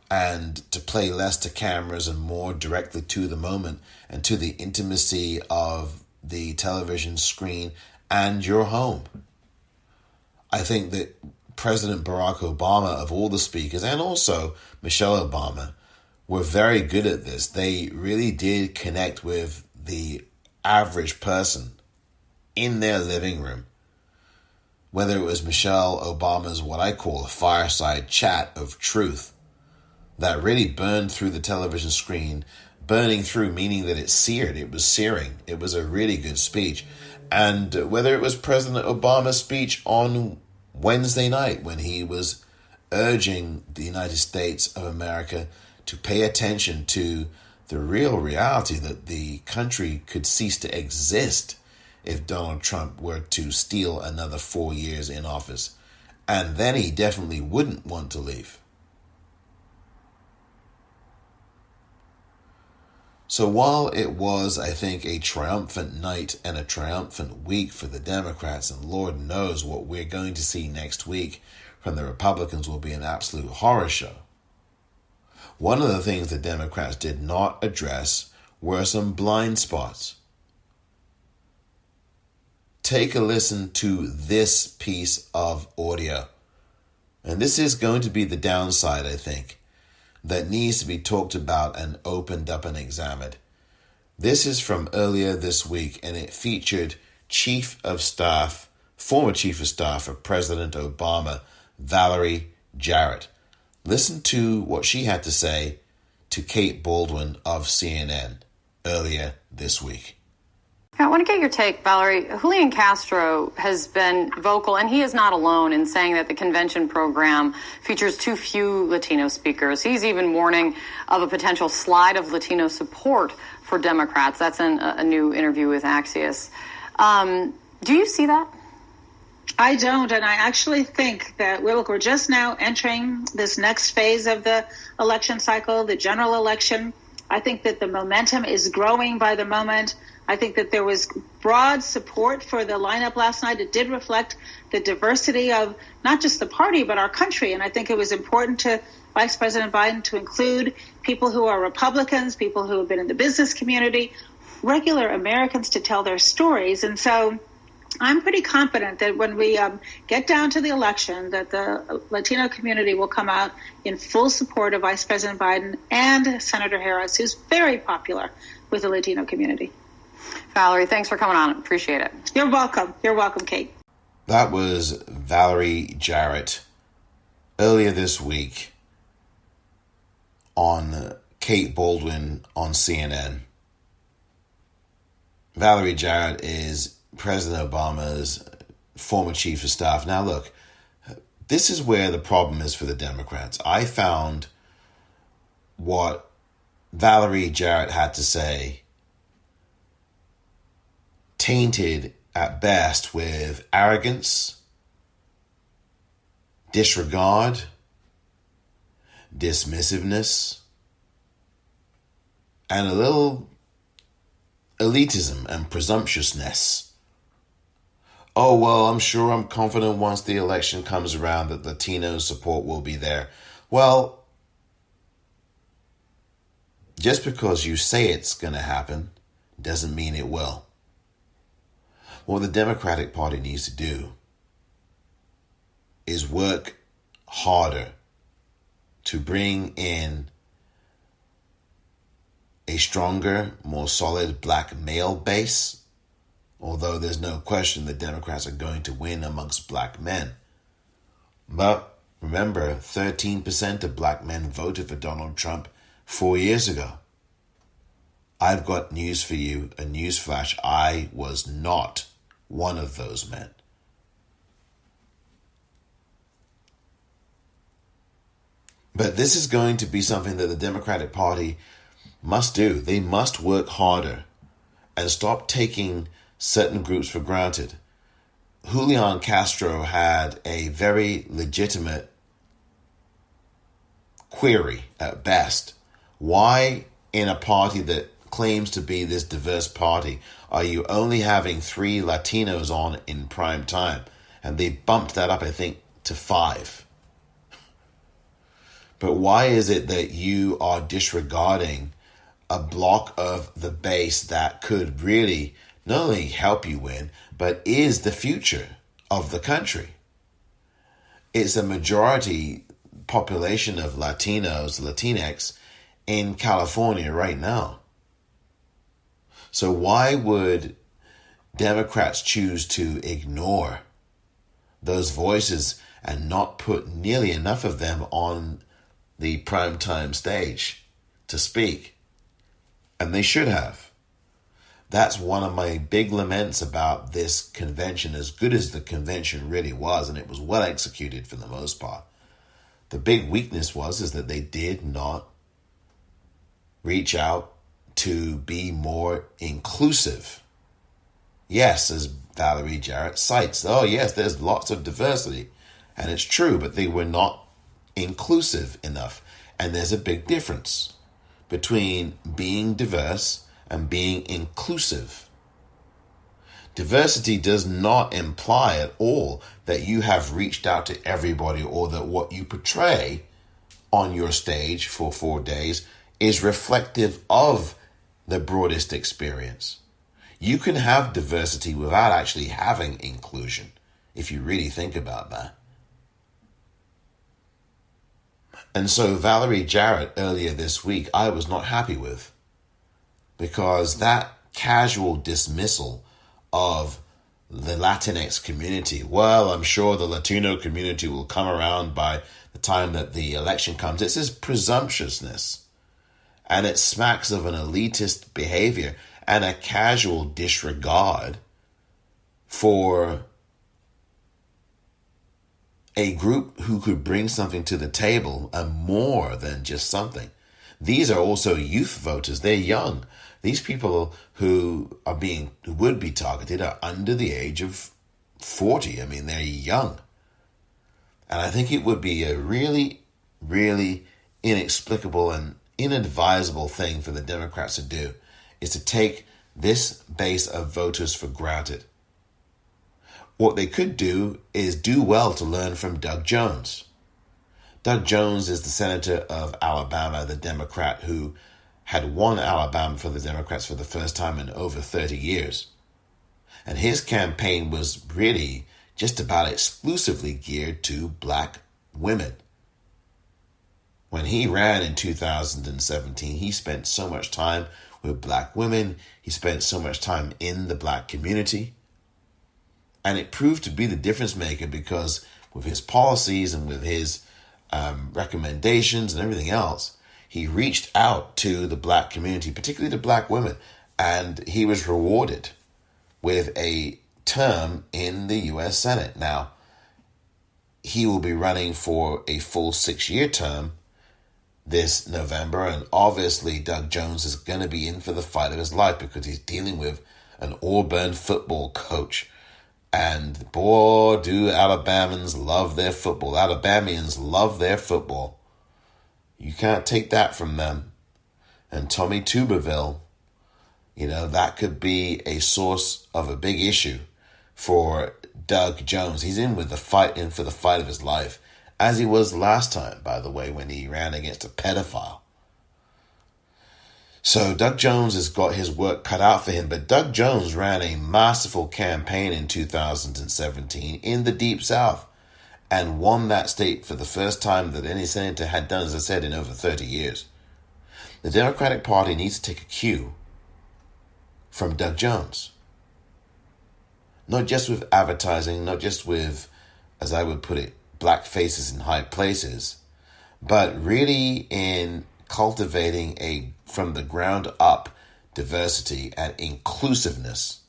and to play less to cameras and more directly to the moment and to the intimacy of the television screen and your home. I think that President Barack Obama, of all the speakers, and also Michelle Obama, were very good at this. They really did connect with the average person in their living room. Whether it was Michelle Obama's what I call a fireside chat of truth that really burned through the television screen, burning through meaning that it seared, it was searing. It was a really good speech. And whether it was President Obama's speech on Wednesday night when he was urging the United States of America to pay attention to the real reality that the country could cease to exist if Donald Trump were to steal another 4 years in office. And then he definitely wouldn't want to leave. So while it was, I think, a triumphant night and a triumphant week for the Democrats, and Lord knows what we're going to see next week from the Republicans will be an absolute horror show, one of the things the Democrats did not address were some blind spots. Take a listen to this piece of audio. And this is going to be the downside, I think, that needs to be talked about and opened up and examined. This is from earlier this week, and it featured former Chief of Staff of President Obama, Valerie Jarrett. Listen to what she had to say to Kate Baldwin of CNN earlier this week. I want to get your take, Valerie. Julian Castro has been vocal, and he is not alone in saying that the convention program features too few Latino speakers. He's even warning of a potential slide of Latino support for Democrats. That's in a new interview with Axios. Do you see that? I don't, and I actually think that we're just now entering this next phase of the election cycle, the general election. I think that the momentum is growing by the moment. I think that there was broad support for the lineup last night. It did reflect the diversity of not just the party, but our country. And I think it was important to Vice President Biden to include people who are Republicans, people who have been in the business community, regular Americans to tell their stories. And so I'm pretty confident that when we get down to the election, that the Latino community will come out in full support of Vice President Biden and Senator Harris, who's very popular with the Latino community. Valerie, thanks for coming on. Appreciate it. You're welcome. You're welcome, Kate. That was Valerie Jarrett earlier this week on Kate Baldwin on CNN. Valerie Jarrett is President Obama's former chief of staff. Now, look, this is where the problem is for the Democrats. I found what Valerie Jarrett had to say tainted at best with arrogance, disregard, dismissiveness, and a little elitism and presumptuousness. Oh, well, I'm confident once the election comes around that Latino support will be there. Well, just because you say it's going to happen doesn't mean it will. What the Democratic Party needs to do is work harder to bring in a stronger, more solid black male base, although there's no question the Democrats are going to win amongst black men. But remember, 13% of black men voted for Donald Trump 4 years ago. I've got news for you, a news flash. I was not one of those men. But this is going to be something that the Democratic Party must do. They must work harder and stop taking certain groups for granted. Julian Castro had a very legitimate query at best. Why, in a party that claims to be this diverse party, are you only having 3 Latinos on in prime time? And they bumped that up, I think, to 5. But why is it that you are disregarding a block of the base that could really not only help you win, but is the future of the country? It's a majority population of Latinos, Latinx, in California right now. So why would Democrats choose to ignore those voices and not put nearly enough of them on the primetime stage to speak? And they should have. That's one of my big laments about this convention, as good as the convention really was, and it was well executed for the most part. The big weakness is that they did not reach out to be more inclusive. Yes, as Valerie Jarrett cites, oh yes, there's lots of diversity, and it's true, but they were not inclusive enough. And there's a big difference between being diverse and being inclusive. Diversity does not imply at all that you have reached out to everybody, or that what you portray on your stage for 4 days is reflective of the broadest experience. You can have diversity without actually having inclusion, if you really think about that. And so Valerie Jarrett earlier this week, I was not happy with, because that casual dismissal of the Latinx community, well, I'm sure the Latino community will come around by the time that the election comes. It's this presumptuousness, and it smacks of an elitist behavior. and a casual disregard for a group who could bring something to the table and more than just something. These are also youth voters. They're young. These people who would be targeted are under the age of 40. I mean, they're young. And I think it would be a really, really inexplicable and inadvisable thing for the Democrats to do, is to take this base of voters for granted. What they could do is do well to learn from Doug Jones. Doug Jones is the senator of Alabama, the Democrat who had won Alabama for the Democrats for the first time in over 30 years. And his campaign was really just about exclusively geared to black women. When he ran in 2017, he spent so much time with black women. He spent so much time in the black community. And it proved to be the difference maker, because with his policies and with his recommendations and everything else, he reached out to the black community, particularly to black women, and he was rewarded with a term in the U.S. Senate. Now, he will be running for a full 6-year term this November, and obviously Doug Jones is going to be in for the fight of his life because he's dealing with an Auburn football coach. And boy, do Alabamians love their football. Alabamians love their football. You can't take that from them. And Tommy Tuberville, that could be a source of a big issue for Doug Jones. He's in for the fight of his life, as he was last time, by the way, when he ran against a pedophile. So Doug Jones has got his work cut out for him, but Doug Jones ran a masterful campaign in 2017 in the Deep South and won that state for the first time that any senator had done, as I said, in over 30 years. The Democratic Party needs to take a cue from Doug Jones. Not just with advertising, not just with, as I would put it, black faces in high places, but really in cultivating a from the ground up diversity and inclusiveness.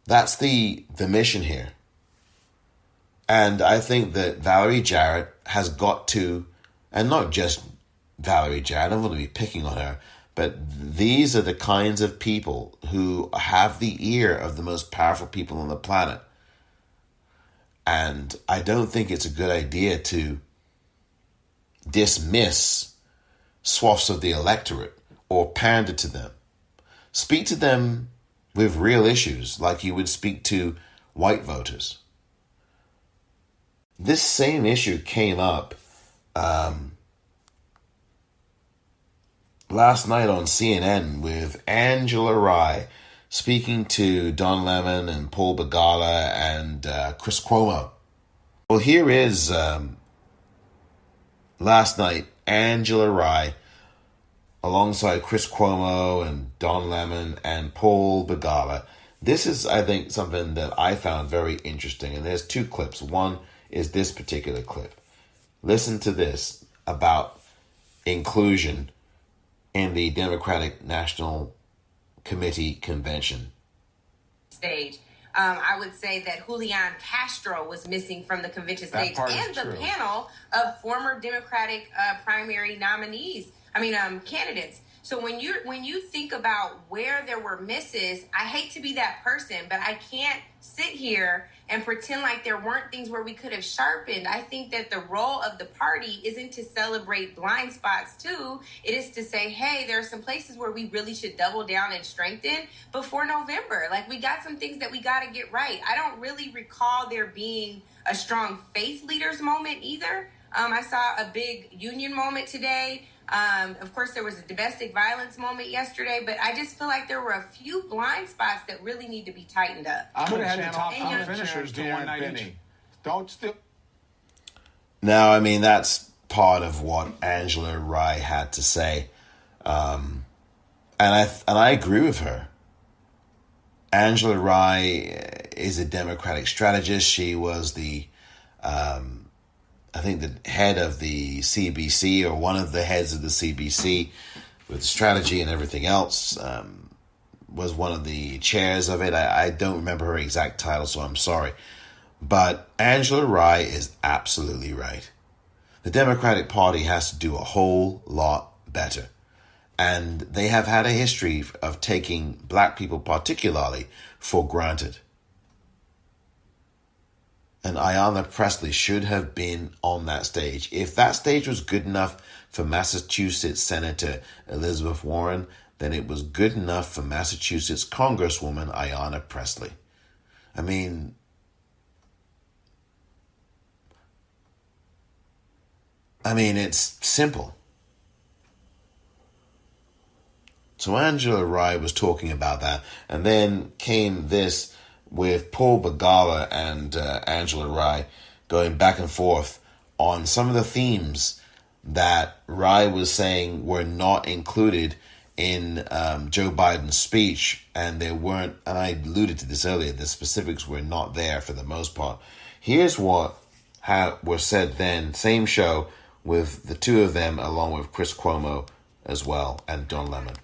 That's the mission here. And I think that Valerie Jarrett has got to, and not just Valerie Jarrett, I don't want to be picking on her, but these are the kinds of people who have the ear of the most powerful people on the planet. And I don't think it's a good idea to dismiss swaths of the electorate or pander to them. Speak to them with real issues like you would speak to white voters. This same issue came up last night on CNN with Angela Rye speaking to Don Lemon and Paul Begala and Chris Cuomo. Well, here is last night Angela Rye alongside Chris Cuomo and Don Lemon and Paul Begala. This is, I think, something that I found very interesting. And there's two clips. One is this particular clip. Listen to this about inclusion in the Democratic National Committee convention. Stage. I would say that Julian Castro was missing from the convention stage and the panel of former Democratic primary candidates. So when you think about where there were misses, I hate to be that person, but I can't sit here and pretend like there weren't things where we could have sharpened. I think that the role of the party isn't to celebrate blind spots too. It is to say, hey, there are some places where we really should double down and strengthen before November. Like, we got some things that we got to get right. I don't really recall there being a strong faith leaders moment either. I saw a big union moment today. Of course, there was a domestic violence moment yesterday, but I just feel like there were a few blind spots that really need to be tightened up. I'm going to have the top five finishers do one night each. Don't still. Now, I mean, that's part of what Angela Rye had to say, and I agree with her. Angela Rye is a Democratic strategist. She was the I think the head of the CBC, or one of the heads of the CBC with strategy and everything else, was one of the chairs of it. I don't remember her exact title, so I'm sorry. But Angela Rye is absolutely right. The Democratic Party has to do a whole lot better. And they have had a history of taking black people particularly for granted. And Ayanna Pressley should have been on that stage. If that stage was good enough for Massachusetts Senator Elizabeth Warren, then it was good enough for Massachusetts Congresswoman Ayanna Pressley. I mean, it's simple. So Angela Rye was talking about that, and then came this with Paul Begala and Angela Rye going back and forth on some of the themes that Rye was saying were not included in Joe Biden's speech, and they weren't, and I alluded to this earlier, the specifics were not there for the most part. Here's what was said then, same show, with the two of them, along with Chris Cuomo as well, and Don Lemon.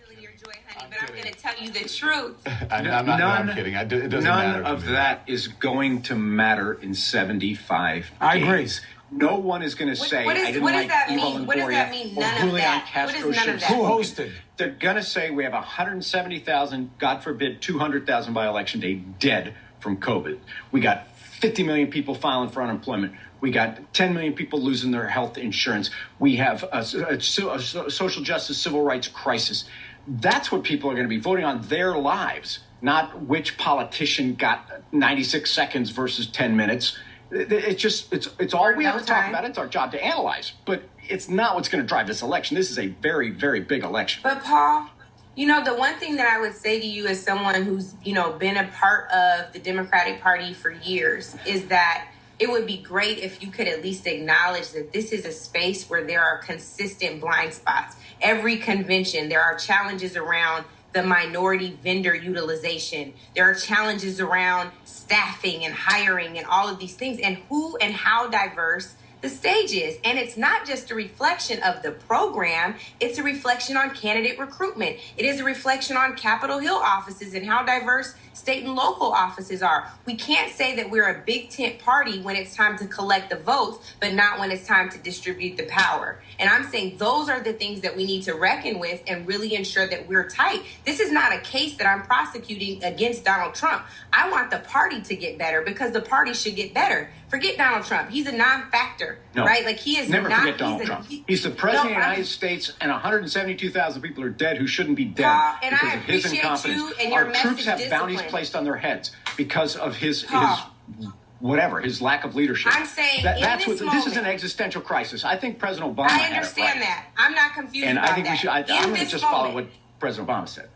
But I'm going to tell you the truth. I'm kidding. It doesn't matter. None of that is going to matter in 75 I days. agree. No one is going to say, what I didn't what does like that Eva mean? What does that mean? None of that. Castro What is none of that? Who hosted? They're going to say we have 170,000, God forbid, 200,000 by Election Day dead from COVID. We got 50 million people filing for unemployment. We got 10 million people losing their health insurance. We have a social justice, civil rights crisis. That's what people are going to be voting on, their lives, not which politician got 96 seconds versus 10 minutes. It's all we have to talk about. It's our job to analyze, but it's not what's going to drive this election. This is a very, very big election. But Paul, the one thing that I would say to you as someone who's, been a part of the Democratic Party for years is that it would be great if you could at least acknowledge that this is a space where there are consistent blind spots. Every convention, there are challenges around the minority vendor utilization. There are challenges around staffing and hiring and all of these things, and who and how diverse the stage is. And it's not just a reflection of the program, it's a reflection on candidate recruitment. It is a reflection on Capitol Hill offices and how diverse state and local offices are. We can't say that we're a big tent party when it's time to collect the votes, but not when it's time to distribute the power. And I'm saying those are the things that we need to reckon with and really ensure that we're tight. This is not a case that I'm prosecuting against Donald Trump. I want the party to get better because the party should get better. Forget Donald Trump. He's a non-factor, right? Like he is never not. Forget Donald Trump. He's the president of the United States, and 172,000 people are dead who shouldn't be dead because of his incompetence. You and your Our troops have discipline. bounties placed on their heads because of his lack of leadership. I'm saying this is an existential crisis. I think President Obama. I understand that. I'm not confused and about I think that. we should. I'm going to just follow what President Obama said.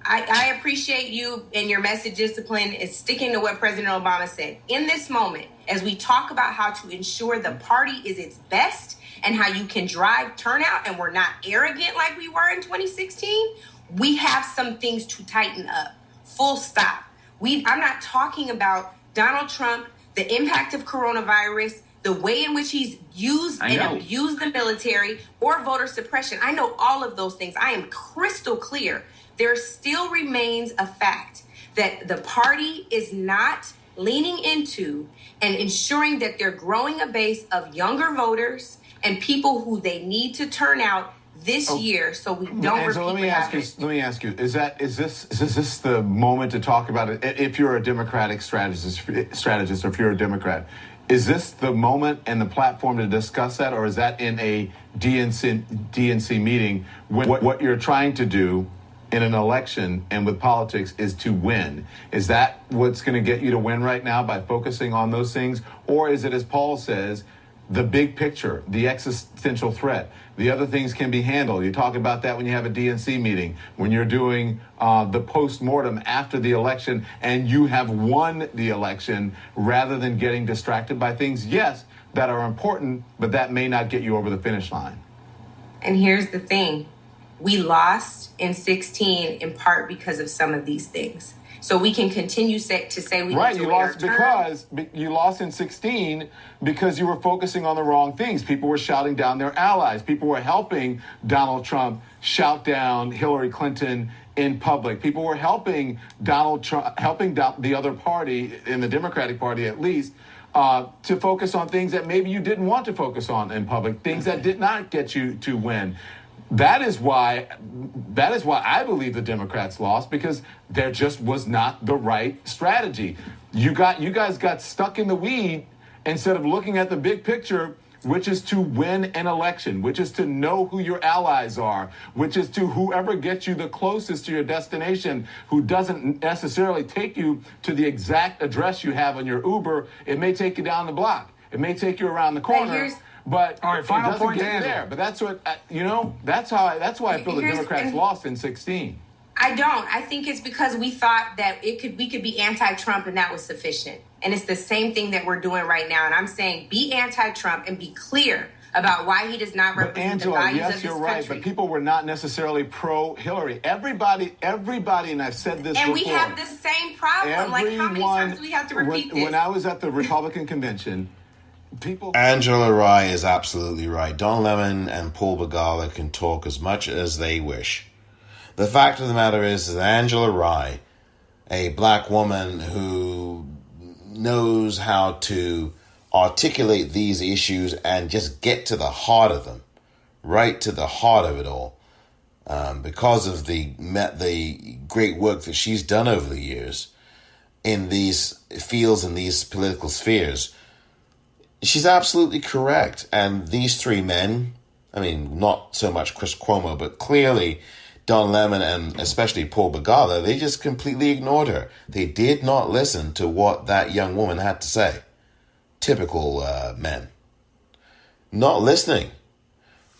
I appreciate you and your message discipline is sticking to what President Obama said. In this moment, as we talk about how to ensure the party is its best and how you can drive turnout and we're not arrogant like we were in 2016, we have some things to tighten up. Full stop. I'm not talking about Donald Trump, the impact of coronavirus, the way in which he's used and abused the military, or voter suppression. I know all of those things. I am crystal clear. There still remains a fact that the party is not leaning into and ensuring that they're growing a base of younger voters and people who they need to turn out this year, so we don't repeat what happened. Let me ask you: is this the moment to talk about it? If you're a Democratic strategist, or if you're a Democrat, is this the moment and the platform to discuss that, or is that in a DNC meeting when what you're trying to do in an election and with politics is to win? Is that what's going to get you to win right now by focusing on those things, or is it, as Paul says, the big picture, the existential threat? The other things can be handled. You talk about that when you have a DNC meeting, when you're doing the post-mortem after the election and you have won the election, rather than getting distracted by things, yes, that are important, but that may not get you over the finish line. And here's the thing. We lost in 2016 in part because of some of these things. so we can continue to say we right. enjoy You lost our because you lost in 2016 because you were focusing on the wrong things. People were shouting down their allies. People were helping Donald Trump shout down Hillary Clinton in public. People were helping Donald Trump, helping the other party, in the Democratic Party at least, to focus on things that maybe you didn't want to focus on in public, things that did not get you to win. That is why I believe the Democrats lost, because there just was not the right strategy. You guys got stuck in the weed instead of looking at the big picture, which is to win an election, which is to know who your allies are, which is to whoever gets you the closest to your destination, who doesn't necessarily take you to the exact address you have on your Uber. It may take you down the block. It may take you around the corner. But all right, final it doesn't point get you there. But that's what that's why I feel the Democrats lost in 2016. I don't. I think it's because we thought that we could be anti-Trump and that was sufficient. And it's the same thing that we're doing right now. And I'm saying be anti-Trump and be clear about why he does not represent the values of this country. But Angela, yes, you're right. But people were not necessarily pro-Hillary. Everybody, and I've said this and before. We have the same problem. Like, how many times do we have to repeat this? When I was at the Republican convention, Angela Rye is absolutely right. Don Lemon and Paul Begala can talk as much as they wish. The fact of the matter is that Angela Rye, a black woman who knows how to articulate these issues and just get to the heart of them, right to the heart of it all, because of the great work that she's done over the years in these fields and these political spheres. She's absolutely correct. And these three men, I mean, not so much Chris Cuomo, but clearly Don Lemon and especially Paul Begala, they just completely ignored her. They did not listen to what that young woman had to say. Typical men. Not listening.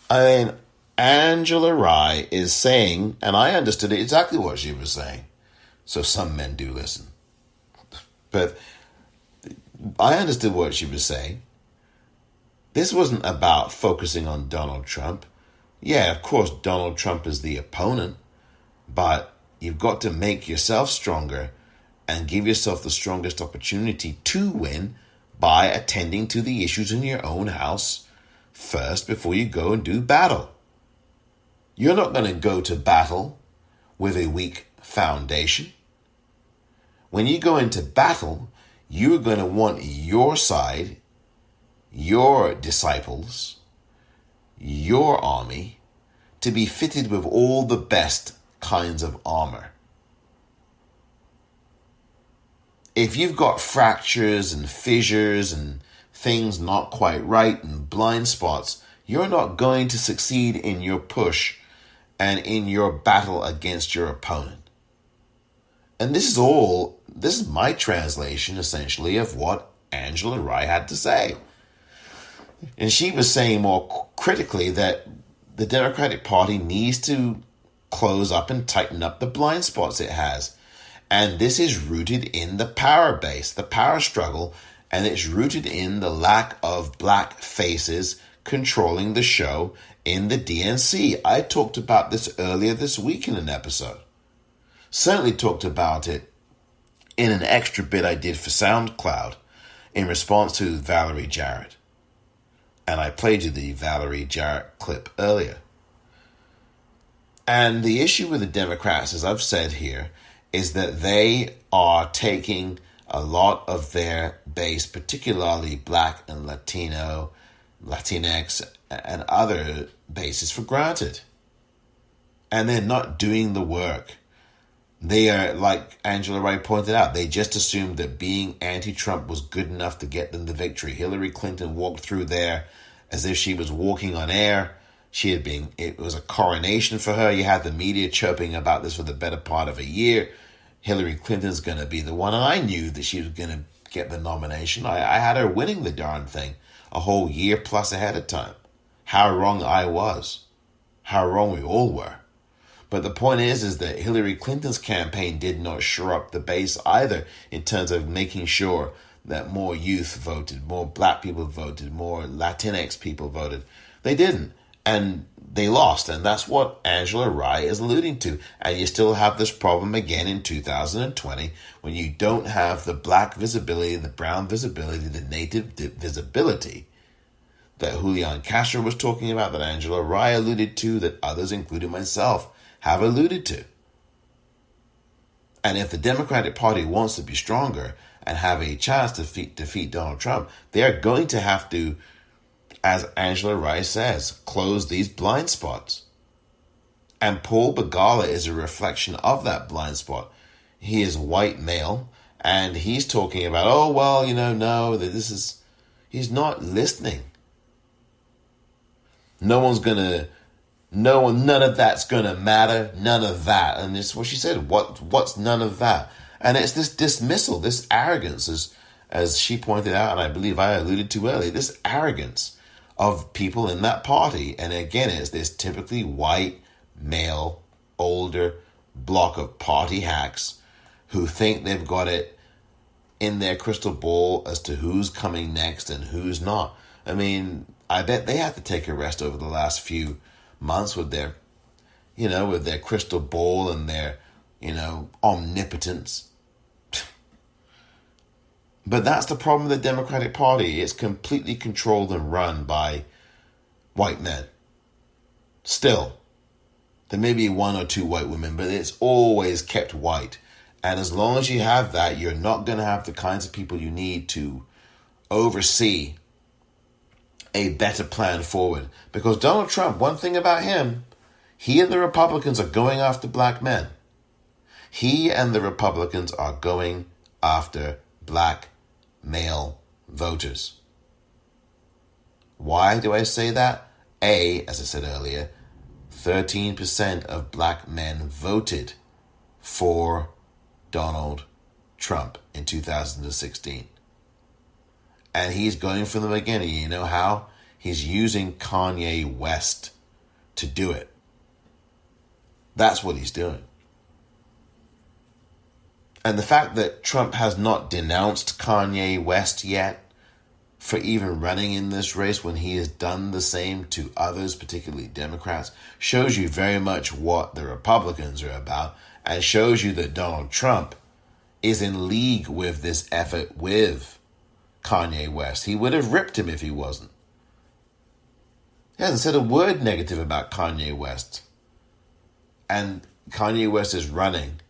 I mean, Angela Rye is saying, and I understood exactly what she was saying. So some men do listen. But I understood what she was saying. This wasn't about focusing on Donald Trump. Yeah, of course, Donald Trump is the opponent, but you've got to make yourself stronger and give yourself the strongest opportunity to win by attending to the issues in your own house first before you go and do battle. You're not going to go to battle with a weak foundation. When you go into battle, you're going to want your side, your disciples, your army to be fitted with all the best kinds of armor. If you've got fractures and fissures and things not quite right and blind spots, you're not going to succeed in your push and in your battle against your opponent. And this is my translation, essentially, of what Angela Rye had to say. And she was saying more critically that the Democratic Party needs to close up and tighten up the blind spots it has. And this is rooted in the power base, the power struggle, and it's rooted in the lack of black faces controlling the show in the DNC. I talked about this earlier this week in an episode. Certainly talked about it in an extra bit I did for SoundCloud in response to Valerie Jarrett. And I played you the Valerie Jarrett clip earlier. And the issue with the Democrats, as I've said here, is that they are taking a lot of their base, particularly Black and Latino, Latinx, and other bases for granted. And they're not doing the work. They are, like Angela Rye pointed out, they just assumed that being anti-Trump was good enough to get them the victory. Hillary Clinton walked through there as if she was walking on air. It was a coronation for her. You had the media chirping about this for the better part of a year. Hillary Clinton's going to be the one. And I knew that she was going to get the nomination. I had her winning the darn thing a whole year plus ahead of time. How wrong I was. How wrong we all were. But the point is that Hillary Clinton's campaign did not shore up the base either in terms of making sure that more youth voted, more black people voted, more Latinx people voted. They didn't. And they lost. And that's what Angela Rye is alluding to. And you still have this problem again in 2020 when you don't have the black visibility, the brown visibility, the native visibility that Julian Castro was talking about, that Angela Rye alluded to, that others, including myself, have alluded to. And if the Democratic Party wants to be stronger and have a chance to defeat Donald Trump, they are going to have to, as Angela Rye says, close these blind spots. And Paul Begala is a reflection of that blind spot. He is a white male, and he's talking about, oh, well, no, that this is... He's not listening. None of that's gonna matter. None of that. And it's what she said. What's none of that? And it's this dismissal, this arrogance, as she pointed out, and I believe I alluded to earlier, this arrogance of people in that party. And again, it's this typically white, male, older block of party hacks who think they've got it in their crystal ball as to who's coming next and who's not. I mean, I bet they had to take a rest over the last few months with their, with their crystal ball and their, omnipotence. But that's the problem with the Democratic Party. It's completely controlled and run by white men. Still, there may be one or two white women, but it's always kept white. And as long as you have that, you're not going to have the kinds of people you need to oversee a better plan forward. Because Donald Trump, one thing about him, he and the Republicans are going after black men. He and the Republicans are going after black male voters. Why do I say that? As I said earlier, 13% of black men voted for Donald Trump in 2016. And he's going for them again. And you know how? He's using Kanye West to do it. That's what he's doing. And the fact that Trump has not denounced Kanye West yet for even running in this race when he has done the same to others, particularly Democrats, shows you very much what the Republicans are about, and shows you that Donald Trump is in league with this effort with Kanye West. He would have ripped him if he wasn't. He hasn't said a word negative about Kanye West. And Kanye West is running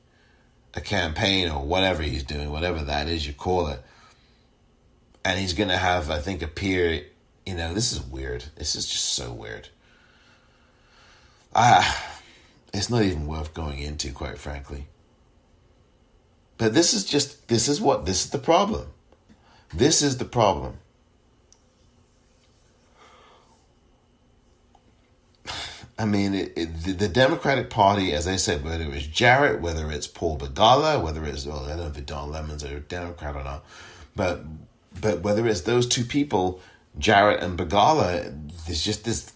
a campaign or whatever he's doing, whatever that is you call it. And he's going to have, I think, appear, this is weird. This is just so weird. It's not even worth going into, quite frankly. But this is the problem. This is the problem. I mean, the Democratic Party, as I said, whether it's Jarrett, whether it's Paul Begala, whether it's, I don't know if Don Lemon's a Democrat or not, but whether it's those two people, Jarrett and Begala, there's just this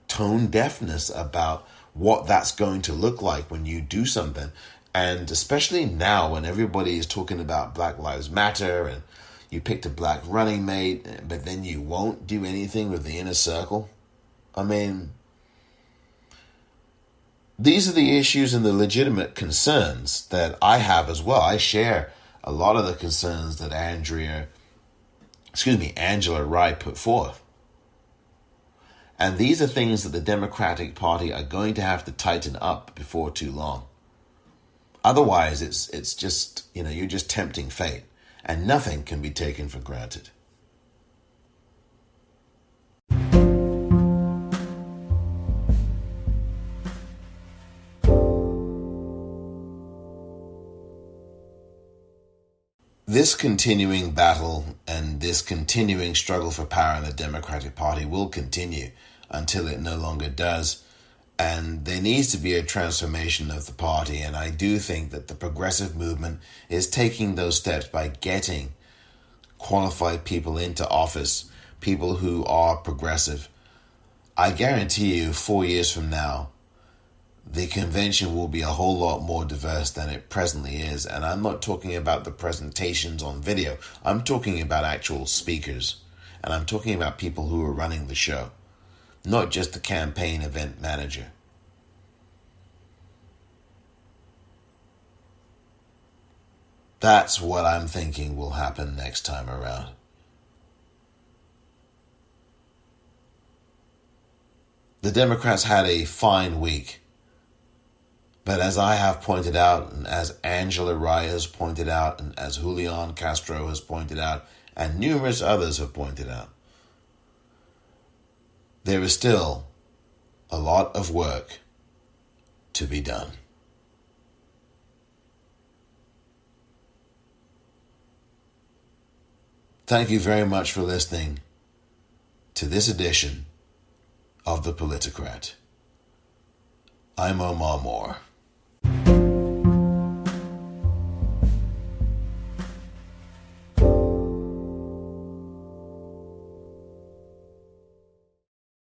tone deafness about what that's going to look like when you do something. And especially now when everybody is talking about Black Lives Matter and you picked a black running mate, but then you won't do anything with the inner circle. I mean, these are the issues and the legitimate concerns that I have as well. I share a lot of the concerns that Angela Rye put forth. And these are things that the Democratic Party are going to have to tighten up before too long. Otherwise, it's just, you're just tempting fate. And nothing can be taken for granted. This continuing battle and this continuing struggle for power in the Democratic Party will continue until it no longer does. And there needs to be a transformation of the party. And I do think that the progressive movement is taking those steps by getting qualified people into office, people who are progressive. I guarantee you 4 years from now, the convention will be a whole lot more diverse than it presently is. And I'm not talking about the presentations on video. I'm talking about actual speakers. And I'm talking about people who are running the show. not just the campaign event manager. That's what I'm thinking will happen next time around. The Democrats had a fine week. But as I have pointed out, and as Angela Rye has pointed out, and as Julian Castro has pointed out, and numerous others have pointed out, there is still a lot of work to be done. Thank you very much for listening to this edition of The Politicrat. I'm Omar Moore.